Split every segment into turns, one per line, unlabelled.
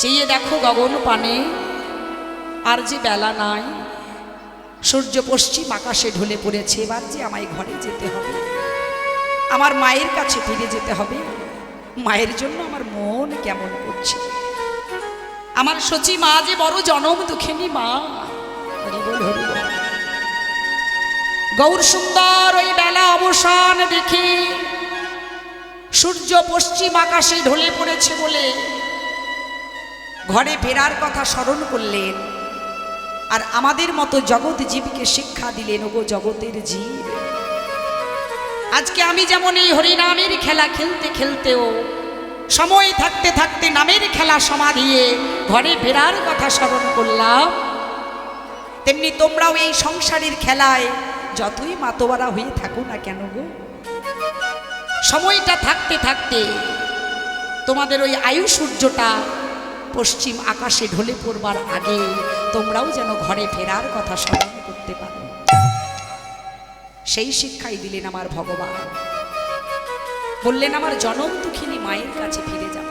চেয়ে দেখো গগন পানে, আর যে বেলা নাই, সূর্য পশ্চিম আকাশে ঢলে পড়েছে। এবার যে আমায় ঘরে যেতে হবে, আমার মায়ের কাছে ফিরে যেতে হবে। মায়ের জন্য আমার মন কেমন করছে। আমার সচি মা যে বড় জনম দুঃখিনী মা। হরিবল হরিবল। গৌর সুন্দর ওই বেলা অবসান দেখে সূর্য পশ্চিম আকাশে ঢলে পড়েছে বলে ঘরে ফেরার কথা স্মরণ করলেন, আর আমাদের মতো জগৎ জীবকে শিক্ষা দিলেন। ওগো জগতের জীব, আজকে আমি যেমন এই হরিনামের খেলা খেলতে খেলতেও সময় থাকতে থাকতে নামের খেলা সমাধিয়ে ঘরে ফেরার কথা স্মরণ করলাম, তেমনি তোমরাও এই সংসারের খেলায় যতই মাতোয়ারা হয়ে থাকো না কেন গো, সময়টা থাকতে থাকতে তোমাদের ওই আয়ু সূর্যটা পশ্চিম আকাশে ঢলে পড়বার আগে তোমরাও যেন ঘরে ফেরার কথা স্মরণ করতে পারো। সেই শিক্ষাই দিলেন আমার ভগবান। বললেন আমার জনম দুঃখিনী মায়ের কাছে ফিরে যাব।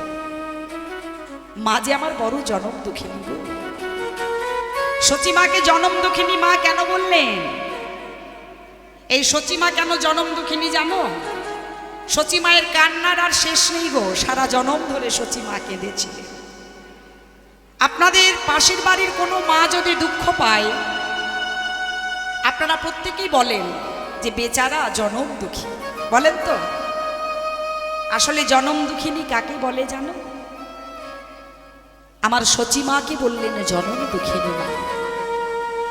মা যে আমার বড় জনম দুঃখিনী গো। সচিমাকে জনম দুঃখিনী মা কেন বললেন? এই সচিমা কেন জনম দুঃখিনী জানো? সচিমায়ের কান্নার আর শেষ নেই গো। সারা জনম ধরে সচিমা কেঁদেছিলেন। আপনাদের পাশের বাড়ির কোনো মা যদি দুঃখ পায়, আপনারা প্রত্যেকেই বলেন যে বেচারা জনম দুঃখী, বলেন তো? আসলে জনম দুঃখিনী কাকে বলে জানো? আমার সচিমাকে বললেন জনম দুঃখিনী মা।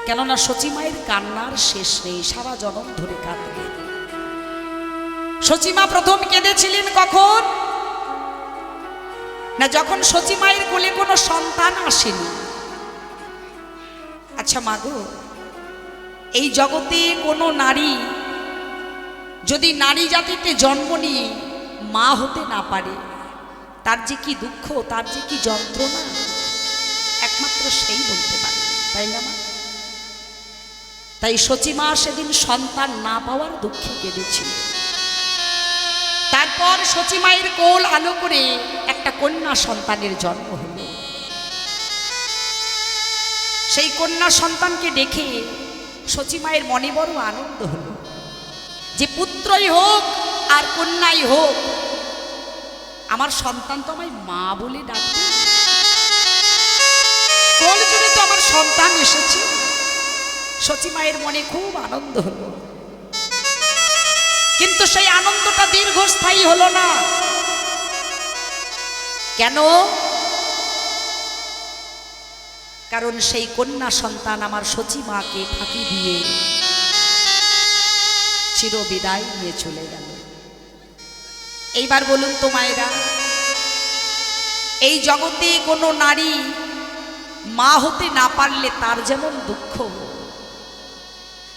কেননা সচিমায়ের কান্নার শেষ নেই, সারা জনম ধরে কাঁদলেন। সচিমা প্রথম কেঁদেছিলেন কখন না, যখন সচিমায়ের কোলে কোনো সন্তান আসেনি। আচ্ছা মাগো, এই জগতে কোনো নারী যদি নারী জাতিতে জন্ম নিয়ে মা হতে না পারে, তার যে কি দুঃখ, তার যে কি যন্ত্রণা, একমাত্র সেই বলতে পারে, তাই না মা? তাই সচিমা সেদিন সন্তান না পাওয়ার দুঃখে কেঁদেছিল। তারপর সচিমায়ের কোল আলো করে একটা কন্যা সন্তানের জন্ম হল। সেই কন্যা সন্তানকে দেখে সচিমায়ের মনে বড় আনন্দ হলো যে পুত্রই হোক আর কন্যাই হোক, আমার সন্তান তো আমায় মা বলে ডাকবে, কোল জুড়ে তো আমার সন্তান এসেছে। সচিমায়ের মনে খুব আনন্দ হলো, কিন্তু সেই আনন্দটা দীর্ঘস্থায়ী হলো না। কেন? কারণ সেই কন্যা সন্তান আমার সচিমাকে ফাঁকি দিয়ে চিরবিদায় নিয়ে চলে গেল। এইবার বলুন তো মায়েরা, এই জগতে কোনো নারী মা হতে না পারলে তার যেমন দুঃখ,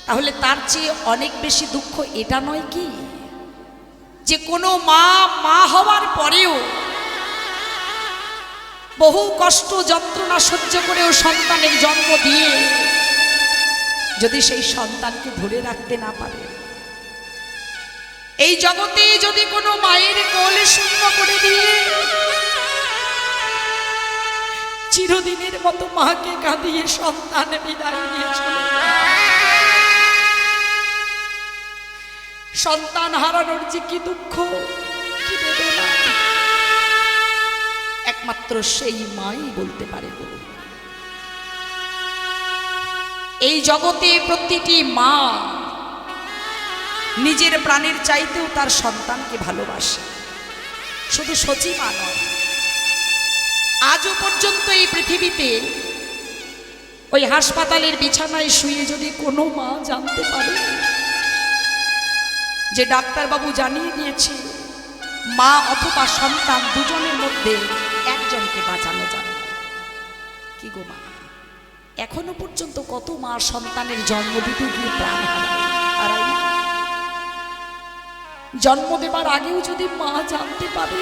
তাহলে তার চেয়ে অনেক বেশি দুঃখ এটা নয় কি যে কোনো মা মা হওয়ার পরেও বহু কষ্ট যন্ত্রণা সহ্য করেও সন্তানের জন্ম দিয়ে যদি সেই সন্তানকে ধরে রাখতে না পারে। এই জগতে যদি কোনো মায়ের কোলে শূন্য করে দিয়ে চিরদিনের মতো মাকে কাঁদিয়ে সন্তান বিদায় নিয়ে চলে যায়, সন্তান হারানোর যে কি দুঃখ, কি বেদনা, একমাত্র সেই মাই বলতে পারে। এই জগতে প্রতিটি মা নিজের প্রাণের চাইতেও তার সন্তানকে ভালোবাসে। শুধু সচিমা নয়, আজও পর্যন্ত এই পৃথিবীতে ওই হাসপাতালের বিছানায় শুয়ে যদি কোনো মা জানতে পারে যে ডাক্তারবাবু জানিয়ে দিয়েছে মা অথবা সন্তান দুজনের মধ্যে একজনকে বাঁচানো যাবে, কি গো মা, এখনো পর্যন্ত কত মা সন্তানের জন্ম দিতে গিয়ে প্রাণ হারায়। জন্ম দেবার আগেও যদি মা জানতে পারে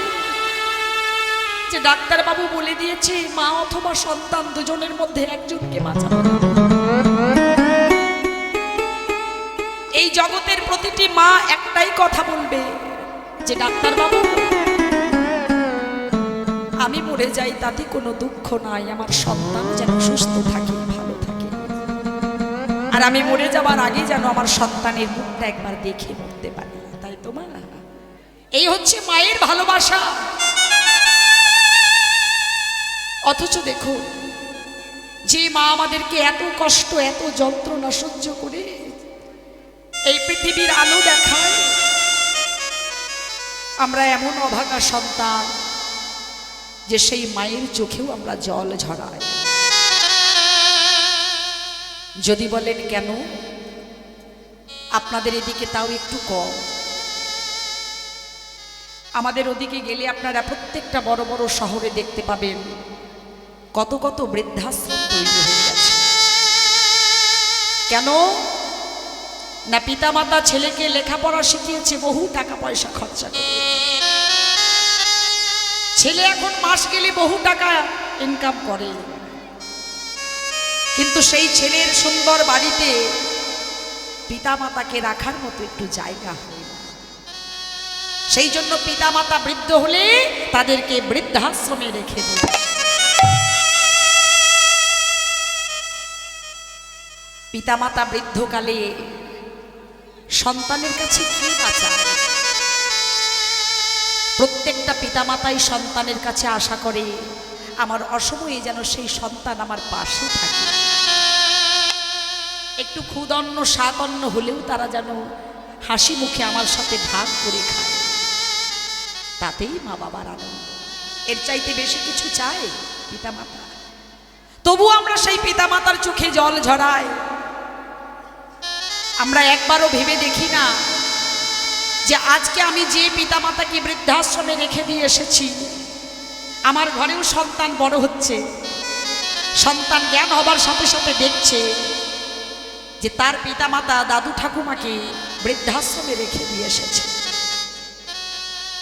যে ডাক্তারবাবু বলে দিয়েছে মা অথবা সন্তান দুজনের মধ্যে একজনকে বাঁচানো যাবে, এই জগতের প্রতিটি মা একটাই কথা বলবে যে ডাক্তারবাবু আমি মরে যাই তাতে কোনো দুঃখ নাই, আমার সন্তান যেন সুস্থ থাকে, ভালো থাকে, আর আমি মরে যাবার আগে যেন আমার সন্তানের মুখটা একবার দেখে মরতে পারি। তাই তো মা, এই হচ্ছে মায়ের ভালোবাসা। অথচ দেখো, যে মা আমাদেরকে এত কষ্ট, এত যন্ত্রণা সহ্য করে এই পৃথিবীর আলো দেখায়, আমরা এমন অভাগা সন্তান যে সেই মায়ের চোখেও আমরা জল ঝরাই। যদি বলেন কেন, আপনাদের এদিকে তাও একটু কম। আমাদের ওদিকে গেলে আপনারা প্রত্যেকটা বড় বড় শহরে দেখতে পাবেন কত কত বৃদ্ধাশ্রম তৈরি হয়ে গেছে। কেন না, পিতামাতা ছেলেকে লেখাপড়া শিখিয়েছে, বহু টাকা পয়সা খরচা করে। ছেলে এখন মাস গেলে বহু টাকা ইনকাম করে, কিন্তু সেই ছেলের সুন্দর বাড়িতে পিতামাতাকে রাখার মতো একটু জায়গা হয় না। সেই জন্য পিতামাতা বৃদ্ধ হলে তাদেরকে বৃদ্ধাশ্রমে রেখে দেয়। পিতামাতা বৃদ্ধকালে সন্তানের কাছে কি বাঁচায়? প্রত্যেকটা পিতামাতাই সন্তানের কাছে আশা করে আমার অসময়ে যেন সেই সন্তান আমার পাশে থাকে। একটু ক্ষুদন্ন সাতন্ন হলেও তারা যেন হাসি মুখে আমার সাথে ভাগ করে খায়, তাতেই মা বাবার আনন্দ। এর চাইতে বেশি কিছু চায় পিতামাতা? তবু আমরা সেই পিতামাতার চোখে জল ঝরাই। আমরা একবারও ভেবে দেখি না যে আজকে আমি যে পিতামাতাকে বৃদ্ধাশ্রমে রেখে দিয়ে এসেছি, আমার ঘরেও সন্তান বড় হচ্ছে, সন্তান জ্ঞান হবার সাথে সাথে দেখছে যে তার পিতামাতা দাদু ঠাকুমাকে বৃদ্ধাশ্রমে রেখে দিয়ে এসেছে।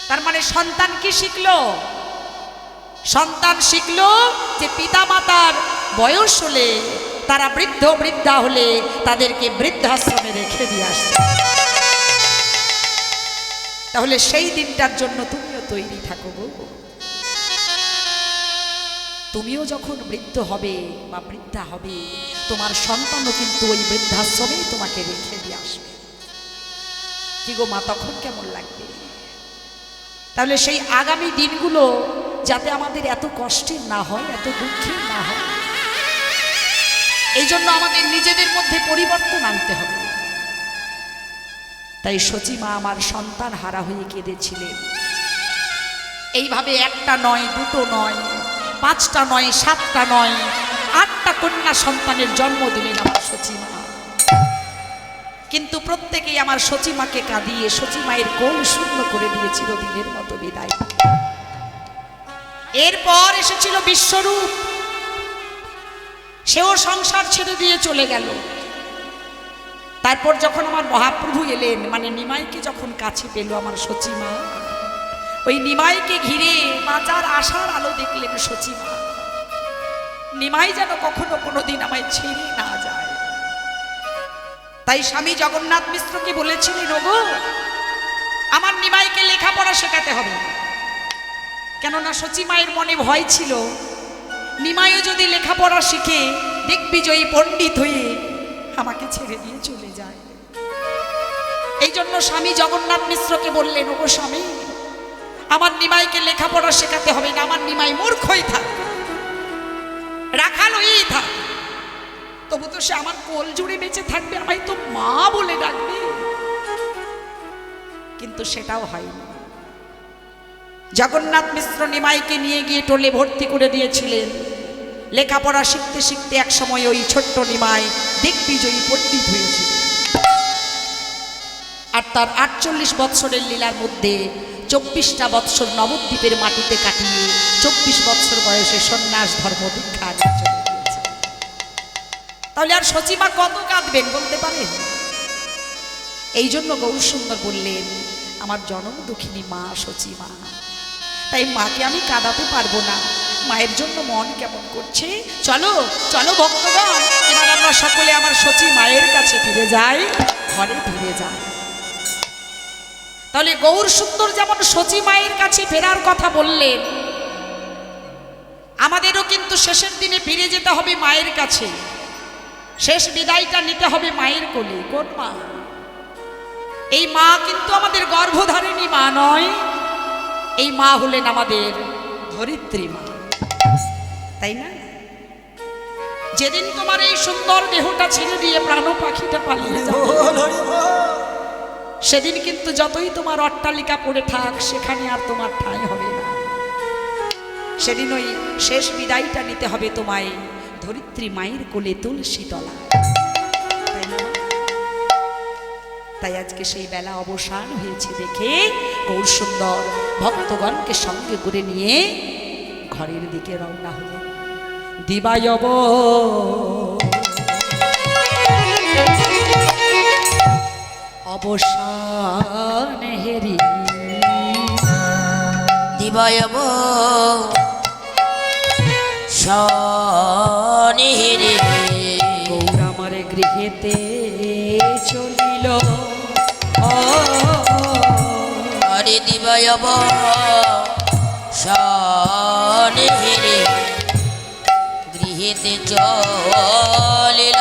তার মানে সন্তান কি শিখলো? সন্তান শিখলো যে পিতামাতার বয়স হলে, তারা বৃদ্ধ বৃদ্ধা হলে তাদেরকে বৃদ্ধাশ্রমে রেখে দিয়ে আসতে। তাহলে সেই দিনটার জন্য তুমিও তৈরি থাকো গো। তুমিও যখন বৃদ্ধ হবে বা বৃদ্ধা হবে, তোমার সন্তানও কিন্তু ওই বৃদ্ধাশ্রমেই তোমাকে রেখে দিয়ে আসবে। কি গো মা, তখন কেমন লাগবে? তাহলে সেই আগামী দিনগুলো যাতে আমাদের এত কষ্টের না হয়, এত দুঃখের না হয়, এই জন্য আমাদের নিজেদের মধ্যে পরিবর্তন আনতে হবে। তাই সচিমা আমার সন্তান হারা হয়ে কেঁদেছিলেন। এইভাবে একটা নয়, দুটো নয়, পাঁচটা নয়, সাতটা নয়, 8টা কন্যা সন্তানের জন্ম দিলেন আমার সচিমা। কিন্তু প্রত্যেকেই আমার সচিমাকে কাঁদিয়ে সচিমায়ের কোল শূন্য করে দিয়ে চিরদিনের মতো বিদায়। এরপর এসেছিল বিশ্বরূপ, সেও সংসার ছেড়ে দিয়ে চলে গেল। তারপর যখন আমার মহাপ্রভু এলেন, মানে নিমাইকে যখন কাছে পেল আমার সচিমা, ওই নিমাইকে ঘিরে বাঁচার আশার আলো দেখলেন সচিমা। নিমাই যেন কখনো কোনোদিন আমায় ছেড়ে না যায়। তাই স্বামী জগন্নাথ মিশ্রকে বলেছিলেন, ওগো আমার নিমাইকে লেখাপড়া শেখাতে হবে। কেননা সচিমায়ের মনে ভয় ছিল, নিমাইও যদি লেখাপড়া শিখে দিগ্বিজয়ী পণ্ডিত হয়ে আমাকে ছেড়ে দিয়ে চলে যায়। এই জন্য স্বামী জগন্নাথ মিশ্রকে বললেন, ওগো স্বামী, আমার নিমাইকে লেখাপড়া শেখাতে হবে না। আমার নিমাই মূর্খই থাক, রাখাল হয়েই থাক, তবু তো সে আমার কোল জুড়ে বেঁচে থাকবে, আমায় তো মা বলে ডাকবে। কিন্তু সেটাও হয়নি। জগন্নাথ মিশ্র নিমাইকে নিয়ে গিয়ে টোলে ভর্তি করে দিয়েছিলেন। লেখাপড়া শিখতে শিখতে এক সময় ওই ছোট্ট নিমাই দিগ্বিজয়ী পণ্ডিত হয়েছিল। আর তার 48 বৎসরের লীলার মধ্যে 24টা বৎসর নবদ্বীপের মাটিতে কাটিয়ে 24 বৎসর বয়সে সন্ন্যাস ধর্ম দীক্ষা চলে গিয়েছে। তাহলে আর সচিমা কত কাঁদবেন বলতে পারেন? এই জন্য গৌরসুন্দর বললেন, আমার জনম দুঃখিনী মা সচিমা, তাই মাকে আমি কাঁদাতে পারবো না। মায়ের জন্য মন কেমন করছে, চলো চলো ভক্তগণ, এবার আমরা সকলে আমার সচি মায়ের কাছে ফিরে যাই, ঘরে ফিরে যাই। তাহলে গৌরসুন্দর যেমন সচি মায়ের কাছে ফেরার কথা বললেন, শেষের দিনে ফিরে যেতে হবে মায়ের কাছে, শেষ বিদায়টা নিতে হবে মায়ের কোলে। কোন মা? এই মা কিন্তু আমাদের গর্ভধারিণী মা নয়, এই মা হলেন আমাদের ধরিত্রী মা, তাই না? যেদিন তোমার এই সুন্দর দেহটা ছেড়ে দিয়ে প্রাণ পাখিটা পালিয়ে যাবে, সেদিন কিন্তু যতই তোমার অট্টালিকা পড়ে থাক সেখানে আর তোমার ঠাঁই হবে না। সেদিন ওই শেষ বিদায়টা নিতে হবে তোমায় ধরিত্রী মায়ের কোলে তুলসী তলা, তাই না? তাই আজকে সেই বেলা অবসান হয়েছে দেখে গৌর সুন্দর ভক্তগণকে সঙ্গে করে নিয়ে ঘরের দিকে রওনা হলেন। দিবায়ব অবসান হেরি,
দিবায়ব শনি হেরি,
গৌর আমার গৃহেতে চলিল।
আরে দিবায়ব শনি হেরি, গৃহেতে চলিল।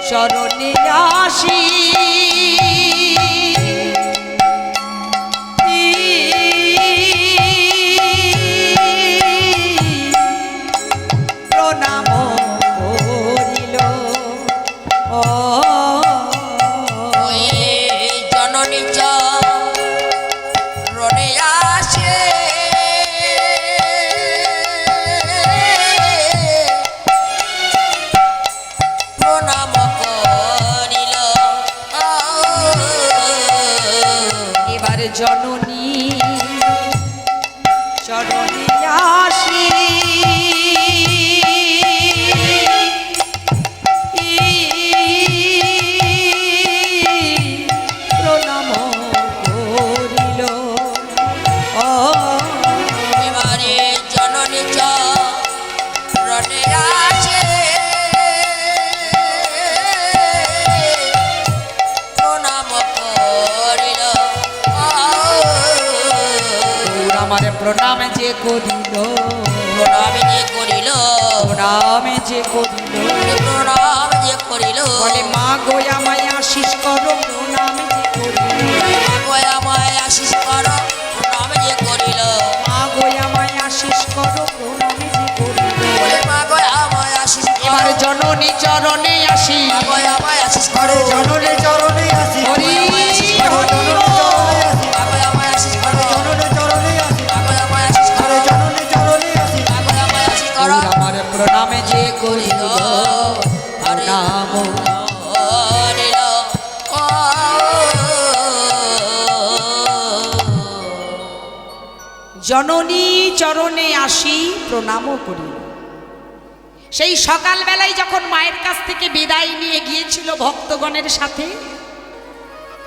জননী চরণে আসি প্রণাম করিল।
ওই জননী চরণে আসে, প্রণাম করিল।
এবার জননী চরণে আসি প্রণাম করিল।
এবারে জননী চরণে আসে, প্রণাম করিল।
আমার প্রণাম যে করিল,
প্রণাম যে করিল,
প্রণাম যে করিল,
প্রণাম যে করিল।
বলে মা গো আমায় আশিস করো, প্রণাম যে করিল।
মা গো আমায় আশিস করো, প্রণাম যে করিল।
মা গো আমায় আশিস করো, প্রণাম যে করিল।
বলে মা গো আমায় আশিস
এবার
করো,
জননী চরণে আসি,
মা গো আমায় আশিস করো,
জননী চরণে আসি,
হরি
জননী চরণে আসি,
মা গো আমায় আশিস করো,
জননী চরণে আসি,
মা গো আমায় আশিস করো,
জননী চরণে আসি।
মা গো আমায় আশিস করো।
আমার প্রণামে যে করিল,
হরে
নাম
হরিল।
জননী চরণে আসি প্রণামও করিল। সেই সকালবেলায় যখন মায়ের কাছ থেকে বিদায় নিয়ে গিয়েছিল ভক্তগণের সাথে,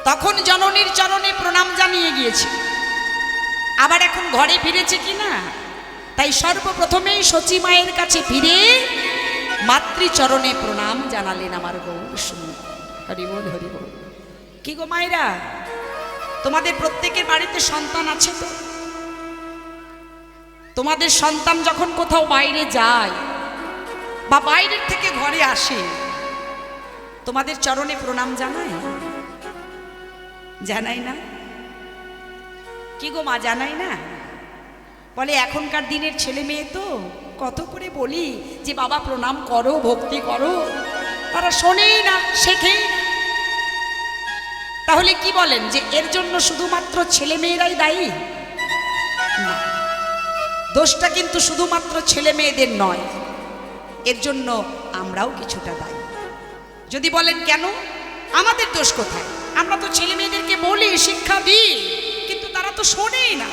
তখন জননীর চরণে প্রণাম জানিয়ে গিয়েছে। আবার এখন ঘরে ফিরেছে কিনা, তাই সর্বপ্রথমেই সচী মায়ের কাছে ফিরে মাতৃচরণে প্রণাম জানালেন আমার গৌর সুন্দর। হরি বল, হরি বল। কি গো মায়েরা, তোমাদের প্রত্যেকের বাড়িতে সন্তান আছে তো? তোমাদের সন্তান যখন কোথাও বাইরে যায় বা বাইরের থেকে ঘরে আসে, তোমাদের চরণে প্রণাম জানায়? জানাই না? কি গো মা, জানাই না? বলে এখনকার দিনের ছেলে মেয়ে তো কত করে বলি যে বাবা প্রণাম করো, ভক্তি করো, তারা শোনেই না, শেখেই না। তাহলে কি বলেন যে এর জন্য শুধুমাত্র ছেলে মেয়েরাই দায়ী? না, দোষটা কিন্তু শুধুমাত্র ছেলে মেয়েদের নয়, এর জন্য আমরাও কিছুটা দায়ী। যদি বলেন কেন, আমাদের দোষ কোথায়? আমরা তো ছেলে মেয়েদেরকে বলি, শিক্ষা দিই, কিন্তু তারা তো শোনেই না।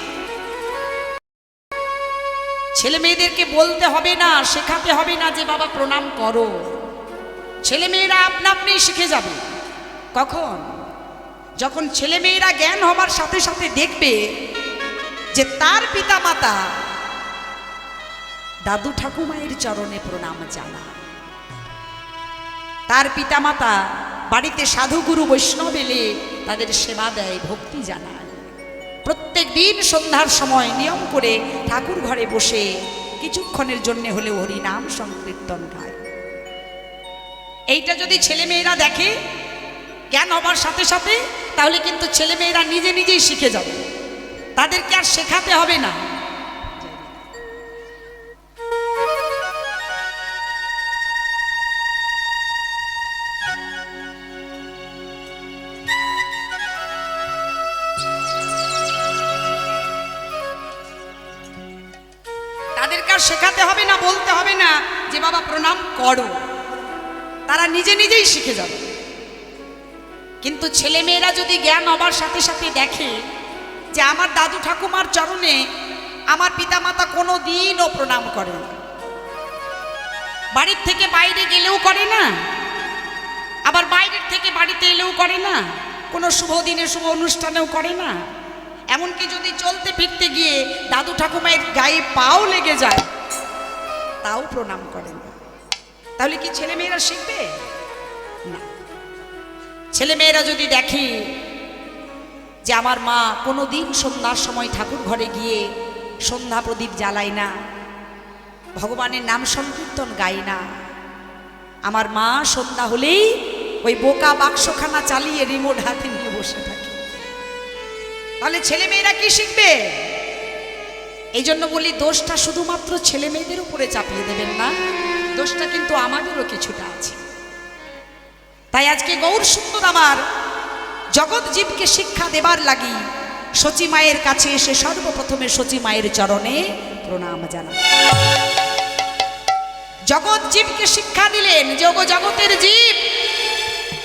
ছেলে মেয়েদেরকে বলতে হবে না, শেখাতে হবে না যে বাবা প্রণাম করো। ছেলে মেয়েরা আপনা আপনি শিখে যাবে। কখন? যখন ছেলে মেয়েরা জ্ঞান হবার সাথে সাথে দেখবে যে তার পিতা মাতা দাদু ঠাকুমায়ের চরণে প্রণাম জানা, তার পিতা মাতা বাড়িতে সাধুগুরু বৈষ্ণব এলে তাদের সেবা দেয়, ভক্তি জানায়। প্রত্যেক দিন সন্ধ্যার সময় নিয়ম করে ঠাকুর ঘরে বসে কিছুক্ষণের জন্য হলেও হরি নাম সংকীর্তন গায়। এইটা যদি ছেলেমেয়েরা দেখে জ্ঞান হবার সাথে সাথে, তাহলে কিন্তু ছেলেমেয়েরা নিজে নিজেই শিখে যাবে, তাদেরকে আর শেখাতে হবে না। তাদেরকে আর শেখাতে হবে না, বলতে হবে না যে বাবা প্রণাম করো, তারা নিজে নিজেই শিখে যাবে। কিন্তু ছেলেমেয়েরা যদি জ্ঞান হবার সাথে সাথে দেখে যে আমার দাদু ঠাকুমার চরণে আমার পিতামাতা কোনো দিনও প্রণাম করে না, বাড়ির থেকে বাইরে গেলেও করে না, আবার বাইরের থেকে বাড়িতে এলেও করে না, কোনো শুভ দিনে শুভ অনুষ্ঠানেও করে না, এমনকি যদি চলতে ফিরতে গিয়ে দাদু ঠাকুমায়ের গায়ে পাও লেগে যায় তাও প্রণাম করে না, তাহলে কি ছেলেমেয়েরা শিখবে না? ছেলেমেয়েরা যদি দেখে যে আমার মা কোনো দিন সন্ধ্যার সময় ঠাকুর ঘরে গিয়ে সন্ধ্যা প্রদীপ জ্বালায় না, ভগবানের নাম সংকীর্তন গায় না, আমার মা সন্ধ্যা হলেই ওই বোকা বাক্সখানা চালিয়ে রিমোট হাতে নিয়ে বসে থাকে, তাহলে ছেলেমেয়েরা কি শিখবে? এই জন্য বলি দোষটা শুধুমাত্র ছেলে মেয়েদের উপরে চাপিয়ে দেবেন না, দোষটা কিন্তু আমাদেরও কিছুটা আছে। তাই আজকে গৌর সুন্দর আমার জগৎ জীবকে শিক্ষা দেবার লাগি সচী মায়ের কাছে এসে সর্বপ্রথমে সচী মায়ের চরণে প্রণাম জানান। জগৎ জীবকে শিক্ষা দিলেন যে ওগো জগতের জীব,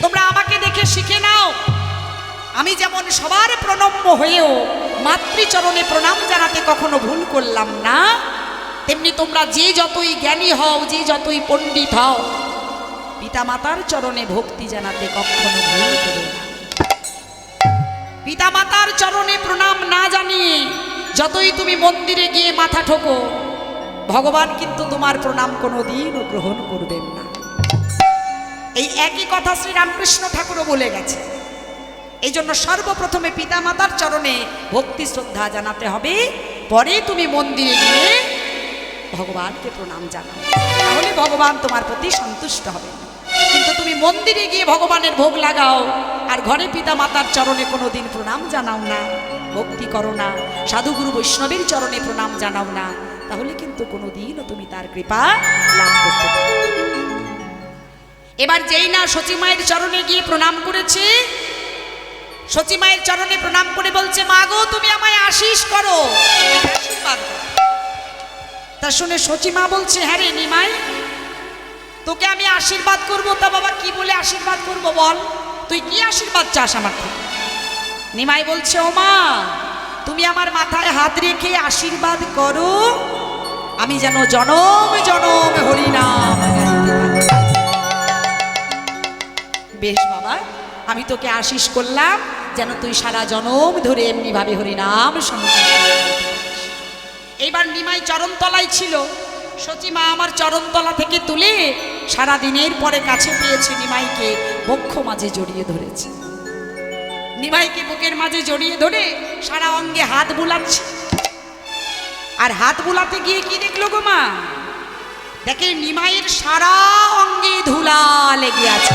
তোমরা আমাকে দেখে শিখে নাও। আমি যেমন সবার প্রণম্য হয়েও মাতৃচরণে প্রণাম জানাতে কখনো ভুল করলাম না, তেমনি তোমরা যে যতই জ্ঞানী হও, যে যতই পণ্ডিত হও, পিতামাতার চরণে ভক্তি জানাতে কখনো ভুল করো না। পিতামাতার চরণে প্রণাম না জানিয়ে যতই তুমি মন্দিরে গিয়ে মাথা ঠোকো, ভগবান কিন্তু তোমার প্রণাম কোনোদিনও গ্রহণ করবেন না। এই একই কথা শ্রী রামকৃষ্ণ ঠাকুরও বলে গেছে। এই জন্য সর্বপ্রথমে পিতামাতার চরণে ভক্তি শ্রদ্ধা জানাতে হবে, পরে তুমি মন্দিরে গিয়ে ভগবানকে প্রণাম জানাও, তাহলে ভগবান তোমার প্রতি সন্তুষ্ট হবে। কিন্তু তুমি মন্দিরে গিয়ে ভগবানের ভোগ লাগাও আর ঘরে পিতামাতার চরণে কোনোদিন প্রণাম জানাও না, ভক্তি করো না, সাধুগুরু বৈষ্ণবের চরণে প্রণাম জানাও না, তাহলে কিন্তু কোনোদিনও তুমি তার কৃপা লাভ করতে পারবে না। এবার যেই না সচী মায়ের চরণে গিয়ে প্রণাম করেছে, সচী মায়ের চরণে প্রণাম করে বলছে, মা গো তুমি আমায় আশীষ করো, আশীর্বাদ করো। তা শুনে সচী মা বলছে, হ্যাঁ রে নিমাই, তোকে আমি আশীর্বাদ করবো, তা বাবা কি বলে আশীর্বাদ করবো বল, তুই কি আশীর্বাদ চাস আমার থেকে? নিমাই বলছে, ও মা তুমি আমার মাথায় হাত রেখে আশীর্বাদ করো, আমি যেন জনম জনম হরিনাম গাইতে পারি। বেশ বাবা, আমি তোকে আশীষ করলাম যেন তুই সারা জনম ধরে এমনি ভাবে হরিনাম সংকীর্তন করতে পারিস। এইবার নিমাই চরণতলায় ছিল, সচী মা আমার চরণতলা থেকে তুলে সারা দিনের পরে কাছে পেয়েছে, নিমাইকে বক্ষ মাঝে জড়িয়ে ধরেছে। নিমাইকে বুকের মাঝে জড়িয়ে ধরে সারা অঙ্গে হাত বুলাচ্ছে। আর হাত বুলাতে গিয়ে কি দেখলো গো মা? দেখে নিমাইয়ের সারা অঙ্গে ধুলা লেগে আছে।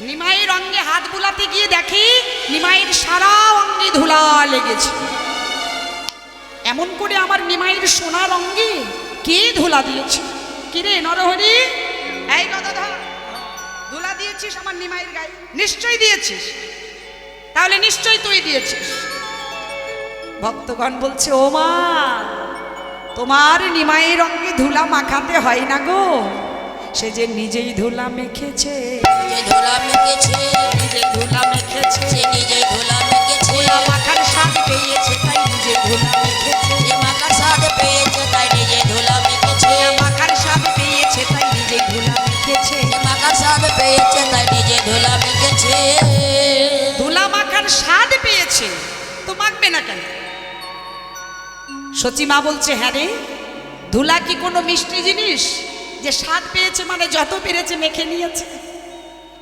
নিমাইয়ের অঙ্গে হাত বুলাতে গিয়ে দেখি নিমাইয়ের সারা অঙ্গে ধুলা লেগেছে। এমন করে আমার নিমাইয়ের সোনার অঙ্গে কে ধুলা দিয়েছে? কিরে নরহরি, এই গদাধর, ধুলা দিয়েছিস আমার নিমাইয়ের গায়ে? নিশ্চয়ই দিয়েছিস, তাহলে নিশ্চয়ই তুই দিয়েছিস। ভক্তগণ বলছে, ও মা তোমার নিমাইয়ের অঙ্গে ধুলা মাখাতে হয় না গো, সে যে নিজেই ধুলা মেখেছে,
নিজে ধুলা মেখেছে,
নিজে ধুলা মেখেছে,
সে নিজে ধুলা মেখেছে,
ধুলা মাখার স্বাদ পেয়েছে তাই নিজে ধুলা মেখেছে,
যে মাখার স্বাদ পেয়েছে তাই নিজে ধুলা মেখেছে,
মাখার স্বাদ পেয়েছে তাই নিজে ধুলা মেখেছে,
যে মাখার স্বাদ পেয়েছে তাই নিজে ধুলা মেখেছে।
ধুলা মাখার স্বাদ পেয়েছে তো মাখবে না কেন? সচী মা বলছে, হ্যাঁ রে, ধুলা কি কোনো মিষ্টি জিনিস যে স্বাদ পেয়েছে মানে যত পেরেছে মেখে নিয়েছে?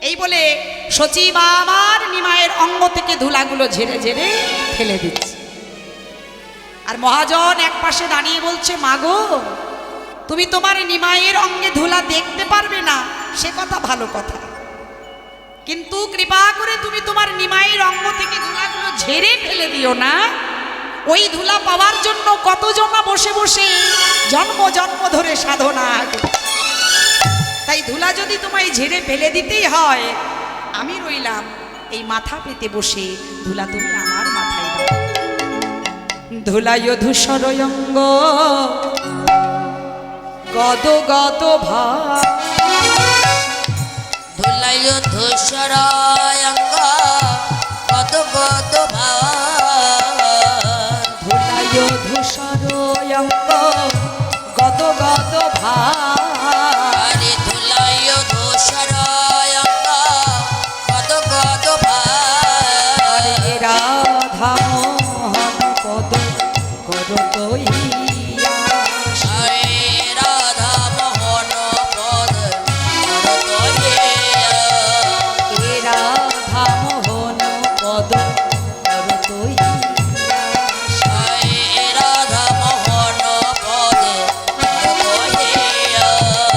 এই বলে সচিব আমার নিমায়ের অঙ্গ থেকে ধুলাগুলো ঝেড়ে ঝেড়ে ফেলে দিচ্ছে। আর মহাজন এক পাশে দাঁড়িয়ে বলছে, মাগো তুমি তোমার নিমায়ের অঙ্গে ধুলা দেখতে পারবে না, সে কথা ভালো কথা, কিন্তু কৃপা করে তুমি তোমার নিমায়ের অঙ্গ থেকে ধুলাগুলো ঝেড়ে ফেলে দিও না। ওই ধুলা পাওয়ার জন্য কতজনা বসে বসে জন্ম জন্ম ধরে সাধনা করে। তাই ধুলা যদি তোমায় ঝেড়ে ফেলে দিতেই হয়, আমি রইলাম এই মাথা পেতে বসে, ধুলা তুমি আমার মাথায় দাও। ধুলায় ধূসর অঙ্গ গদ গদ ভাব,
ধুলাই ধূসর অঙ্গ কত কত ভাব,
ধুলায় ধূসর অঙ্গ গদ গদ ভাব,
আরে ধুলাই ধূসর অঙ্গ কত কত ভাব,
রাধা মোহন পদ করত ইয়াস।
আরে রাধা মোহন পদ করত
এ রাধা মোহন পদ করত ইয়াস।
রাধা মোহন পদ করত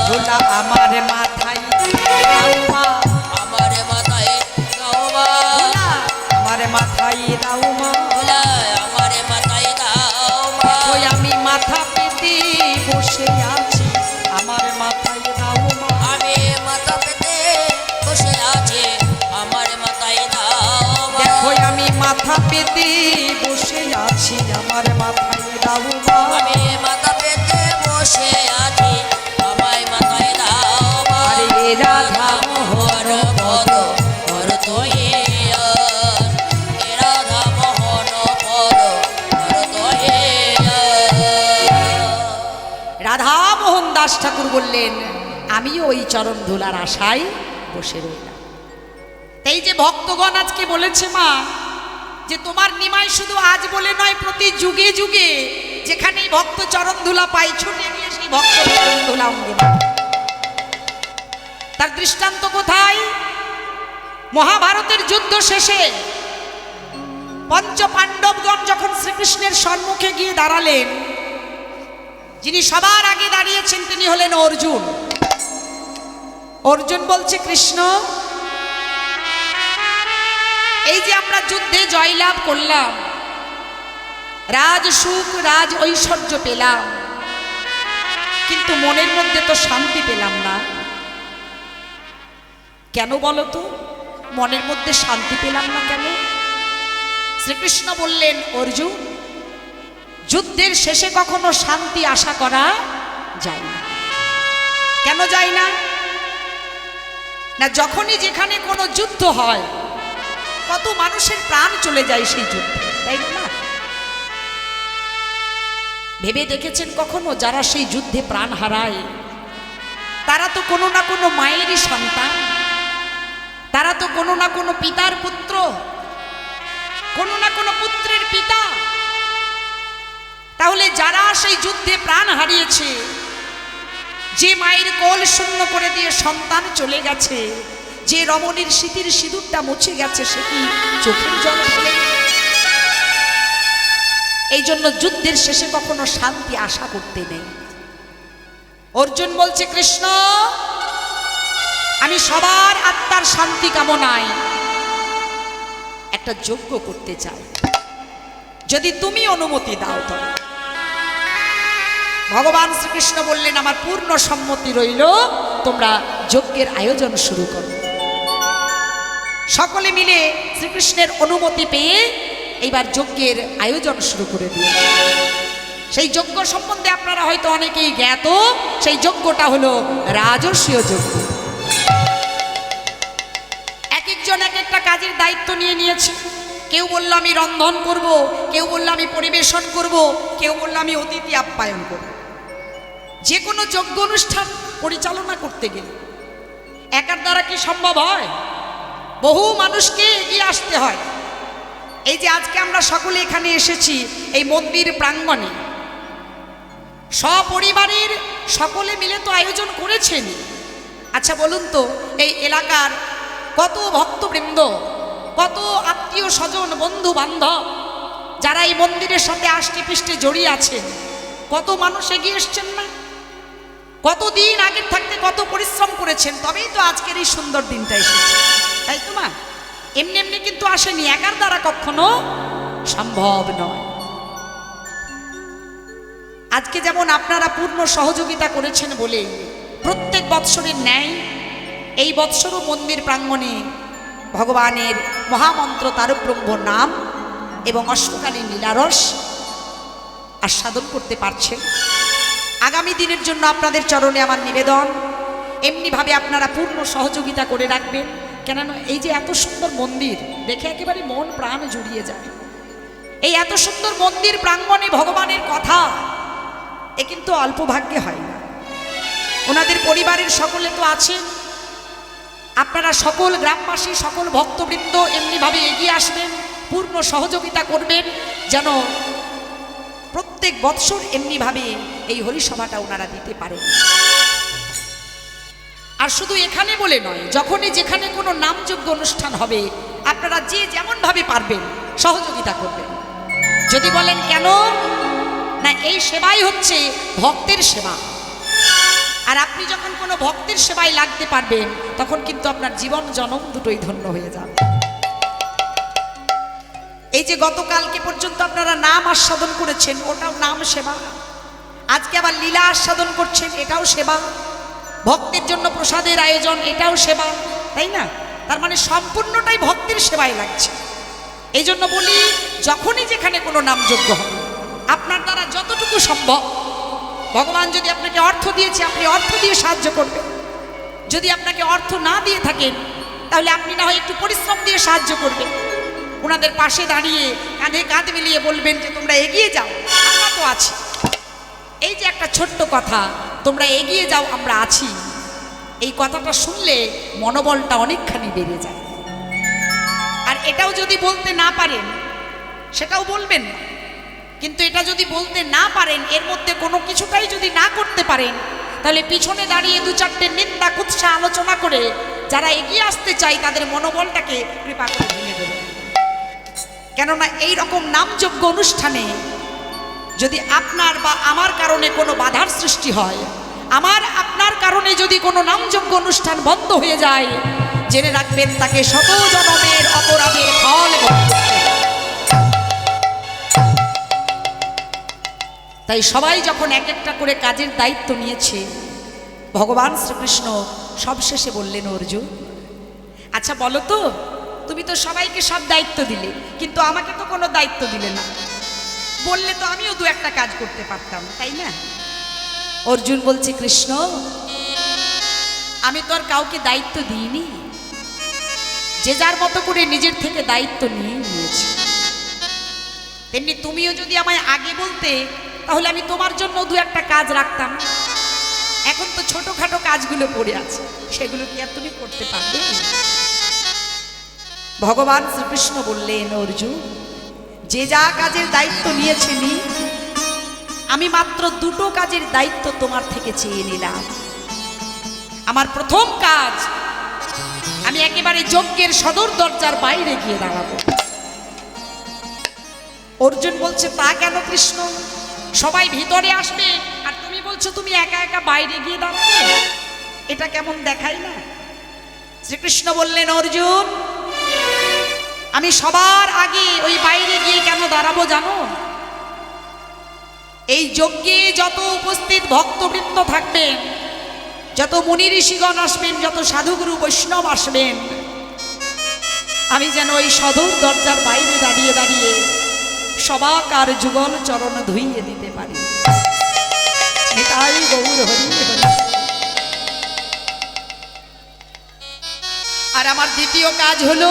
ধুলা আমার মাথায় দাও মা,
আমার মাথায় গাওয়া,
ধুলা আমার মাথায় দাও মা,
আমার মাথায় দাও মা,
ওই আমি মাথা পেতে বসে আছি, আমার মাথায় দাও মা।
আমি মাথা পেতে বসে আছি, আমার মাথায় দাও মা,
দেখো আমি মাথা পেতে বসে আছি, আমার মাথায় দাও মা।
আমি মাথা পেতে বসে আছি, আমায় মাথায় দাও মা।
আরে রাধা মোহন
পদ করত রাধা মোহন পদ করত
রাধা মোহন দাস ঠাকুর বললেন, আমিও ওই চরণ ধুলার আশায় বসে রইলাম। এই যে ভক্তগণ আজকে বলেছে মা, যে তোমার নিমাই শুধু আজ বলে নয়, প্রতি যুগে যুগে যেখানেই ভক্ত চরণ ধুলা পাই, ছুটে গিয়ে সেই ভক্ত চরণ ধুলা অঙ্গে মাখে। তার দৃষ্টান্ত কোথায়? মহাভারতের যুদ্ধ শেষে পঞ্চ পাণ্ডবগণ যখন শ্রীকৃষ্ণের সম্মুখে গিয়ে দাঁড়ালেন, যিনি সবার আগে দাঁড়িয়েছেন তিনি হলেন অর্জুন। অর্জুন বলছে, কৃষ্ণ এই যে আমরা যুদ্ধে জয়লাভ করলাম, রাজ সুখ রাজ ঐশ্বর্য পেলাম, কিন্তু মনের মধ্যে তো শান্তি পেলাম না। কেন বলো তো, মনের মধ্যে শান্তি পেলাম না কেন? শ্রীকৃষ্ণ বললেন, অর্জুন যুদ্ধের শেষে কখনো শান্তি আশা করা যায় না। কেন যায় না? না, যখনই যেখানে কোনো যুদ্ধ হয় কত মানুষের প্রাণ চলে যায় সেই যুদ্ধে, তাই না? ভেবে দেখেছেন কখনো যারা সেই যুদ্ধে প্রাণ হারায়, তারা তো কোনো না কোনো মায়েরই সন্তান, তারা তো কোনো না কোনো পিতার পুত্র, কোনো না কোনো পুত্রের পিতা। তাহলে যারা সেই যুদ্ধে প্রাণ হারিয়েছে, যে মায়ের কোল শূন্য করে দিয়ে সন্তান চলে গেছে, যে রমণীর স্মৃতির সিঁদুরটা মুছে গেছে, সে কি চোখের জল ফেলে? এই জন্য যুদ্ধের শেষে কখনো শান্তি আশা করতে নেই। অর্জুন বলছে, কৃষ্ণ আমি সবার আত্মার শান্তি কামনায় একটা যজ্ঞ করতে চাই, যদি তুমি অনুমতি দাও তবে। ভগবান শ্রীকৃষ্ণ বললেন, আমার পূর্ণ সম্মতি রইল, তোমরা যজ্ঞের আয়োজন শুরু করো। সকলে মিলে শ্রীকৃষ্ণের অনুমতি পেয়ে এইবার যজ্ঞের আয়োজন শুরু করে দিয়ে, সেই যজ্ঞ সম্বন্ধে আপনারা হয়তো অনেকেই জ্ঞাত। সেই যজ্ঞটা হলো রাজস্বীয় যজ্ঞ। এক একজন এক একটা কাজের দায়িত্ব নিয়ে নিয়েছে। কেউ বলল আমি রন্ধন করব, কেউ বলল আমি পরিবেশন করব, কেউ বলল আমি অতিথি আপ্যায়ন করব। যে কোনো যজ্ঞ অনুষ্ঠান পরিচালনা করতে গেলে একার দ্বারা কি সম্ভব হয়? বহু মানুষকে এগিয়ে আসতে হয়। এই যে আজকে আমরা সকলে এখানে এসেছি এই মন্দির প্রাঙ্গণে, সপরিবারের সকলে মিলে তো আয়োজন করেছেন। আচ্ছা বলুন তো, এই এলাকার কত ভক্তবৃন্দ, কত আত্মীয় স্বজন, বন্ধু বান্ধব যারা এই মন্দিরের সাথে আষ্টে পৃষ্ঠে জড়িয়ে আছেন, কত মানুষ এগিয়ে এসছেন না? কতদিন আগের থাকতে কত পরিশ্রম করেছেন, তবেই তো আজকের এই সুন্দর দিনটা এসেছে, তাই তো মা? এমনি এমনি কিন্তু আসেনি, একার দ্বারা কখনো সম্ভব নয়। আজকে যেমন আপনারা পূর্ণ সহযোগিতা করেছেন বলে প্রত্যেক বৎসরের ন্যায় এই বৎসরও মন্দির প্রাঙ্গণে ভগবানের মহামন্ত্র তারব্রহ্ম নাম এবং অশ্বকালীন লীলারস আস্বাদন করতে পারছেন। আগামী দিনের জন্য আপনাদের চরণে আমার নিবেদন, এমনিভাবে আপনারা পূর্ণ সহযোগিতা করে রাখবেন। কেননা এই যে এত সুন্দর মন্দির দেখে একেবারে মন প্রাণ জুড়িয়ে যায়। এই এত সুন্দর মন্দির প্রাঙ্গণে ভগবানের কথা এ কিন্তু অল্প ভাগ্যে হয় না। ওনাদের পরিবারের সকলে তো আছেন, আপনারা সকল গ্রামবাসী, সকল ভক্তবৃন্দ এমনিভাবে এগিয়ে আসবেন, পূর্ণ সহযোগিতা করবেন, যেন প্রত্যেক বৎসর এমনিভাবে এই হরিসভাটা ওনারা দিতে পারেন। আর শুধু এখানে বলে নয়, যখনই যেখানে কোনো নামযোগ্য অনুষ্ঠান হবে আপনারা যে যেমনভাবে পারবেন সহযোগিতা করবেন। যদি বলেন কেন, না এই সেবাই হচ্ছে ভক্তের সেবা, আর আপনি যখন কোনো ভক্তের সেবায় লাগতে পারবেন তখন কিন্তু আপনার জীবন জনম দুটোই ধন্য হয়ে যাবে। এই যে গতকালকে পর্যন্ত আপনারা নাম আস্বাদন করেছেন, ওটাও নাম সেবা। আজকে আবার লীলা আস্বাদন করছেন, এটাও সেবা। ভক্তের জন্য প্রসাদের আয়োজন, এটাও সেবা, তাই না? তার মানে সম্পূর্ণটাই ভক্তের সেবায় লাগছে। এই জন্য বলি, যখনই যেখানে কোনো নামযোগ্য হবে আপনার দ্বারা যতটুকু সম্ভব, ভগবান যদি আপনাকে অর্থ দিয়েছে আপনি অর্থ দিয়ে সাহায্য করবেন। যদি আপনাকে অর্থ না দিয়ে থাকেন তাহলে আপনি না হয় একটু পরিশ্রম দিয়ে সাহায্য করবেন। ওনাদের পাশে দাঁড়িয়ে কাঁধে কাঁধ মিলিয়ে বলবেন যে তোমরা এগিয়ে যাও, আমরা তো আছি। এই যে একটা ছোট্ট কথা, তোমরা এগিয়ে যাও, আমরা আছি, এই কথাটা শুনলে মনোবলটা অনেকখানি বেড়ে যায়। আর এটাও যদি বলতে না পারেন সেটাও বলবেন না, কিন্তু এটা যদি বলতে না পারেন, এর মধ্যে কোনো কিছুটাই যদি না করতে পারেন, তাহলে পিছনে দাঁড়িয়ে দু চারটে নিন্দা কুৎসা আলোচনা করে যারা এগিয়ে আসতে চায় তাদের মনোবলটাকে কৃপা করে ভেঙে দেবে। কেননা এই রকম নামযোগ্য অনুষ্ঠানে যদি আপনার বা আমার কারণে কোনো বাধার সৃষ্টি হয়, আমার আপনার কারণে যদি কোনো নামযোগ্য অনুষ্ঠান বন্ধ হয়ে যায়, জেনে রাখবেন তাকে শত জনমের অপরাধের ফল ভোগ করতে হবে। তাই সবাই যখন এক একটা করে কাজের দায়িত্ব নিয়েছে, ভগবান শ্রীকৃষ্ণ সবশেষে বললেন, অর্জুন আচ্ছা বলো তো, তুমি তো সবাইকে সব দায়িত্ব দিলে, কিন্তু আমাকে তো কোনো দায়িত্ব দিলে না। বললে তো আমিও দু একটা কাজ করতে পারতাম, তাই না? অর্জুন বলছে, কৃষ্ণ আমি তো আর কাউকে দায়িত্ব দিইনি, যে যার মতো করে নিজের থেকে দায়িত্ব নিয়ে নিয়েছি। তেমনি তুমিও যদি আমায় আগে বলতে তাহলে আমি তোমার জন্য দু একটা কাজ রাখতাম। এখন তো ছোটখাটো কাজগুলো পড়ে আছে, সেগুলো কি আর তুমি করতে পারবে? ভগবান শ্রীকৃষ্ণ বললেন, অর্জুন যে যা কাজের দায়িত্ব নিয়েছে নি, আমি মাত্র দুটো কাজের দায়িত্ব তোমার থেকে চেয়ে নিলাম। আমার প্রথম কাজ, আমি একেবারে যজ্ঞের সদর দরজার বাইরে গিয়ে দাঁড়াবো। অর্জুন বলছে, তা কেন কৃষ্ণ? সবাই ভিতরে আসবে আর তুমি বলছো তুমি একা একা বাইরে গিয়ে দাঁড়াবে, এটা কেমন দেখাই না? শ্রীকৃষ্ণ বললেন, অর্জুন আমি সবার আগে ওই বাইরে গিয়ে কেন দাঁড়াবো জানো? এই যজ্ঞে যত উপস্থিত ভক্তবৃন্দ থাকবেন, যত মুনি ঋষিগণ আসবেন, যত সাধুগুরু বৈষ্ণব আসবেন, আমি যেন ওই সদর দরজার বাইরে দাঁড়িয়ে দাঁড়িয়ে সবাকার যুগল চরণ ধুইয়ে দিতে পারি। এটাই গৌর হরি হরি। আর আমার দ্বিতীয় কাজ হলো,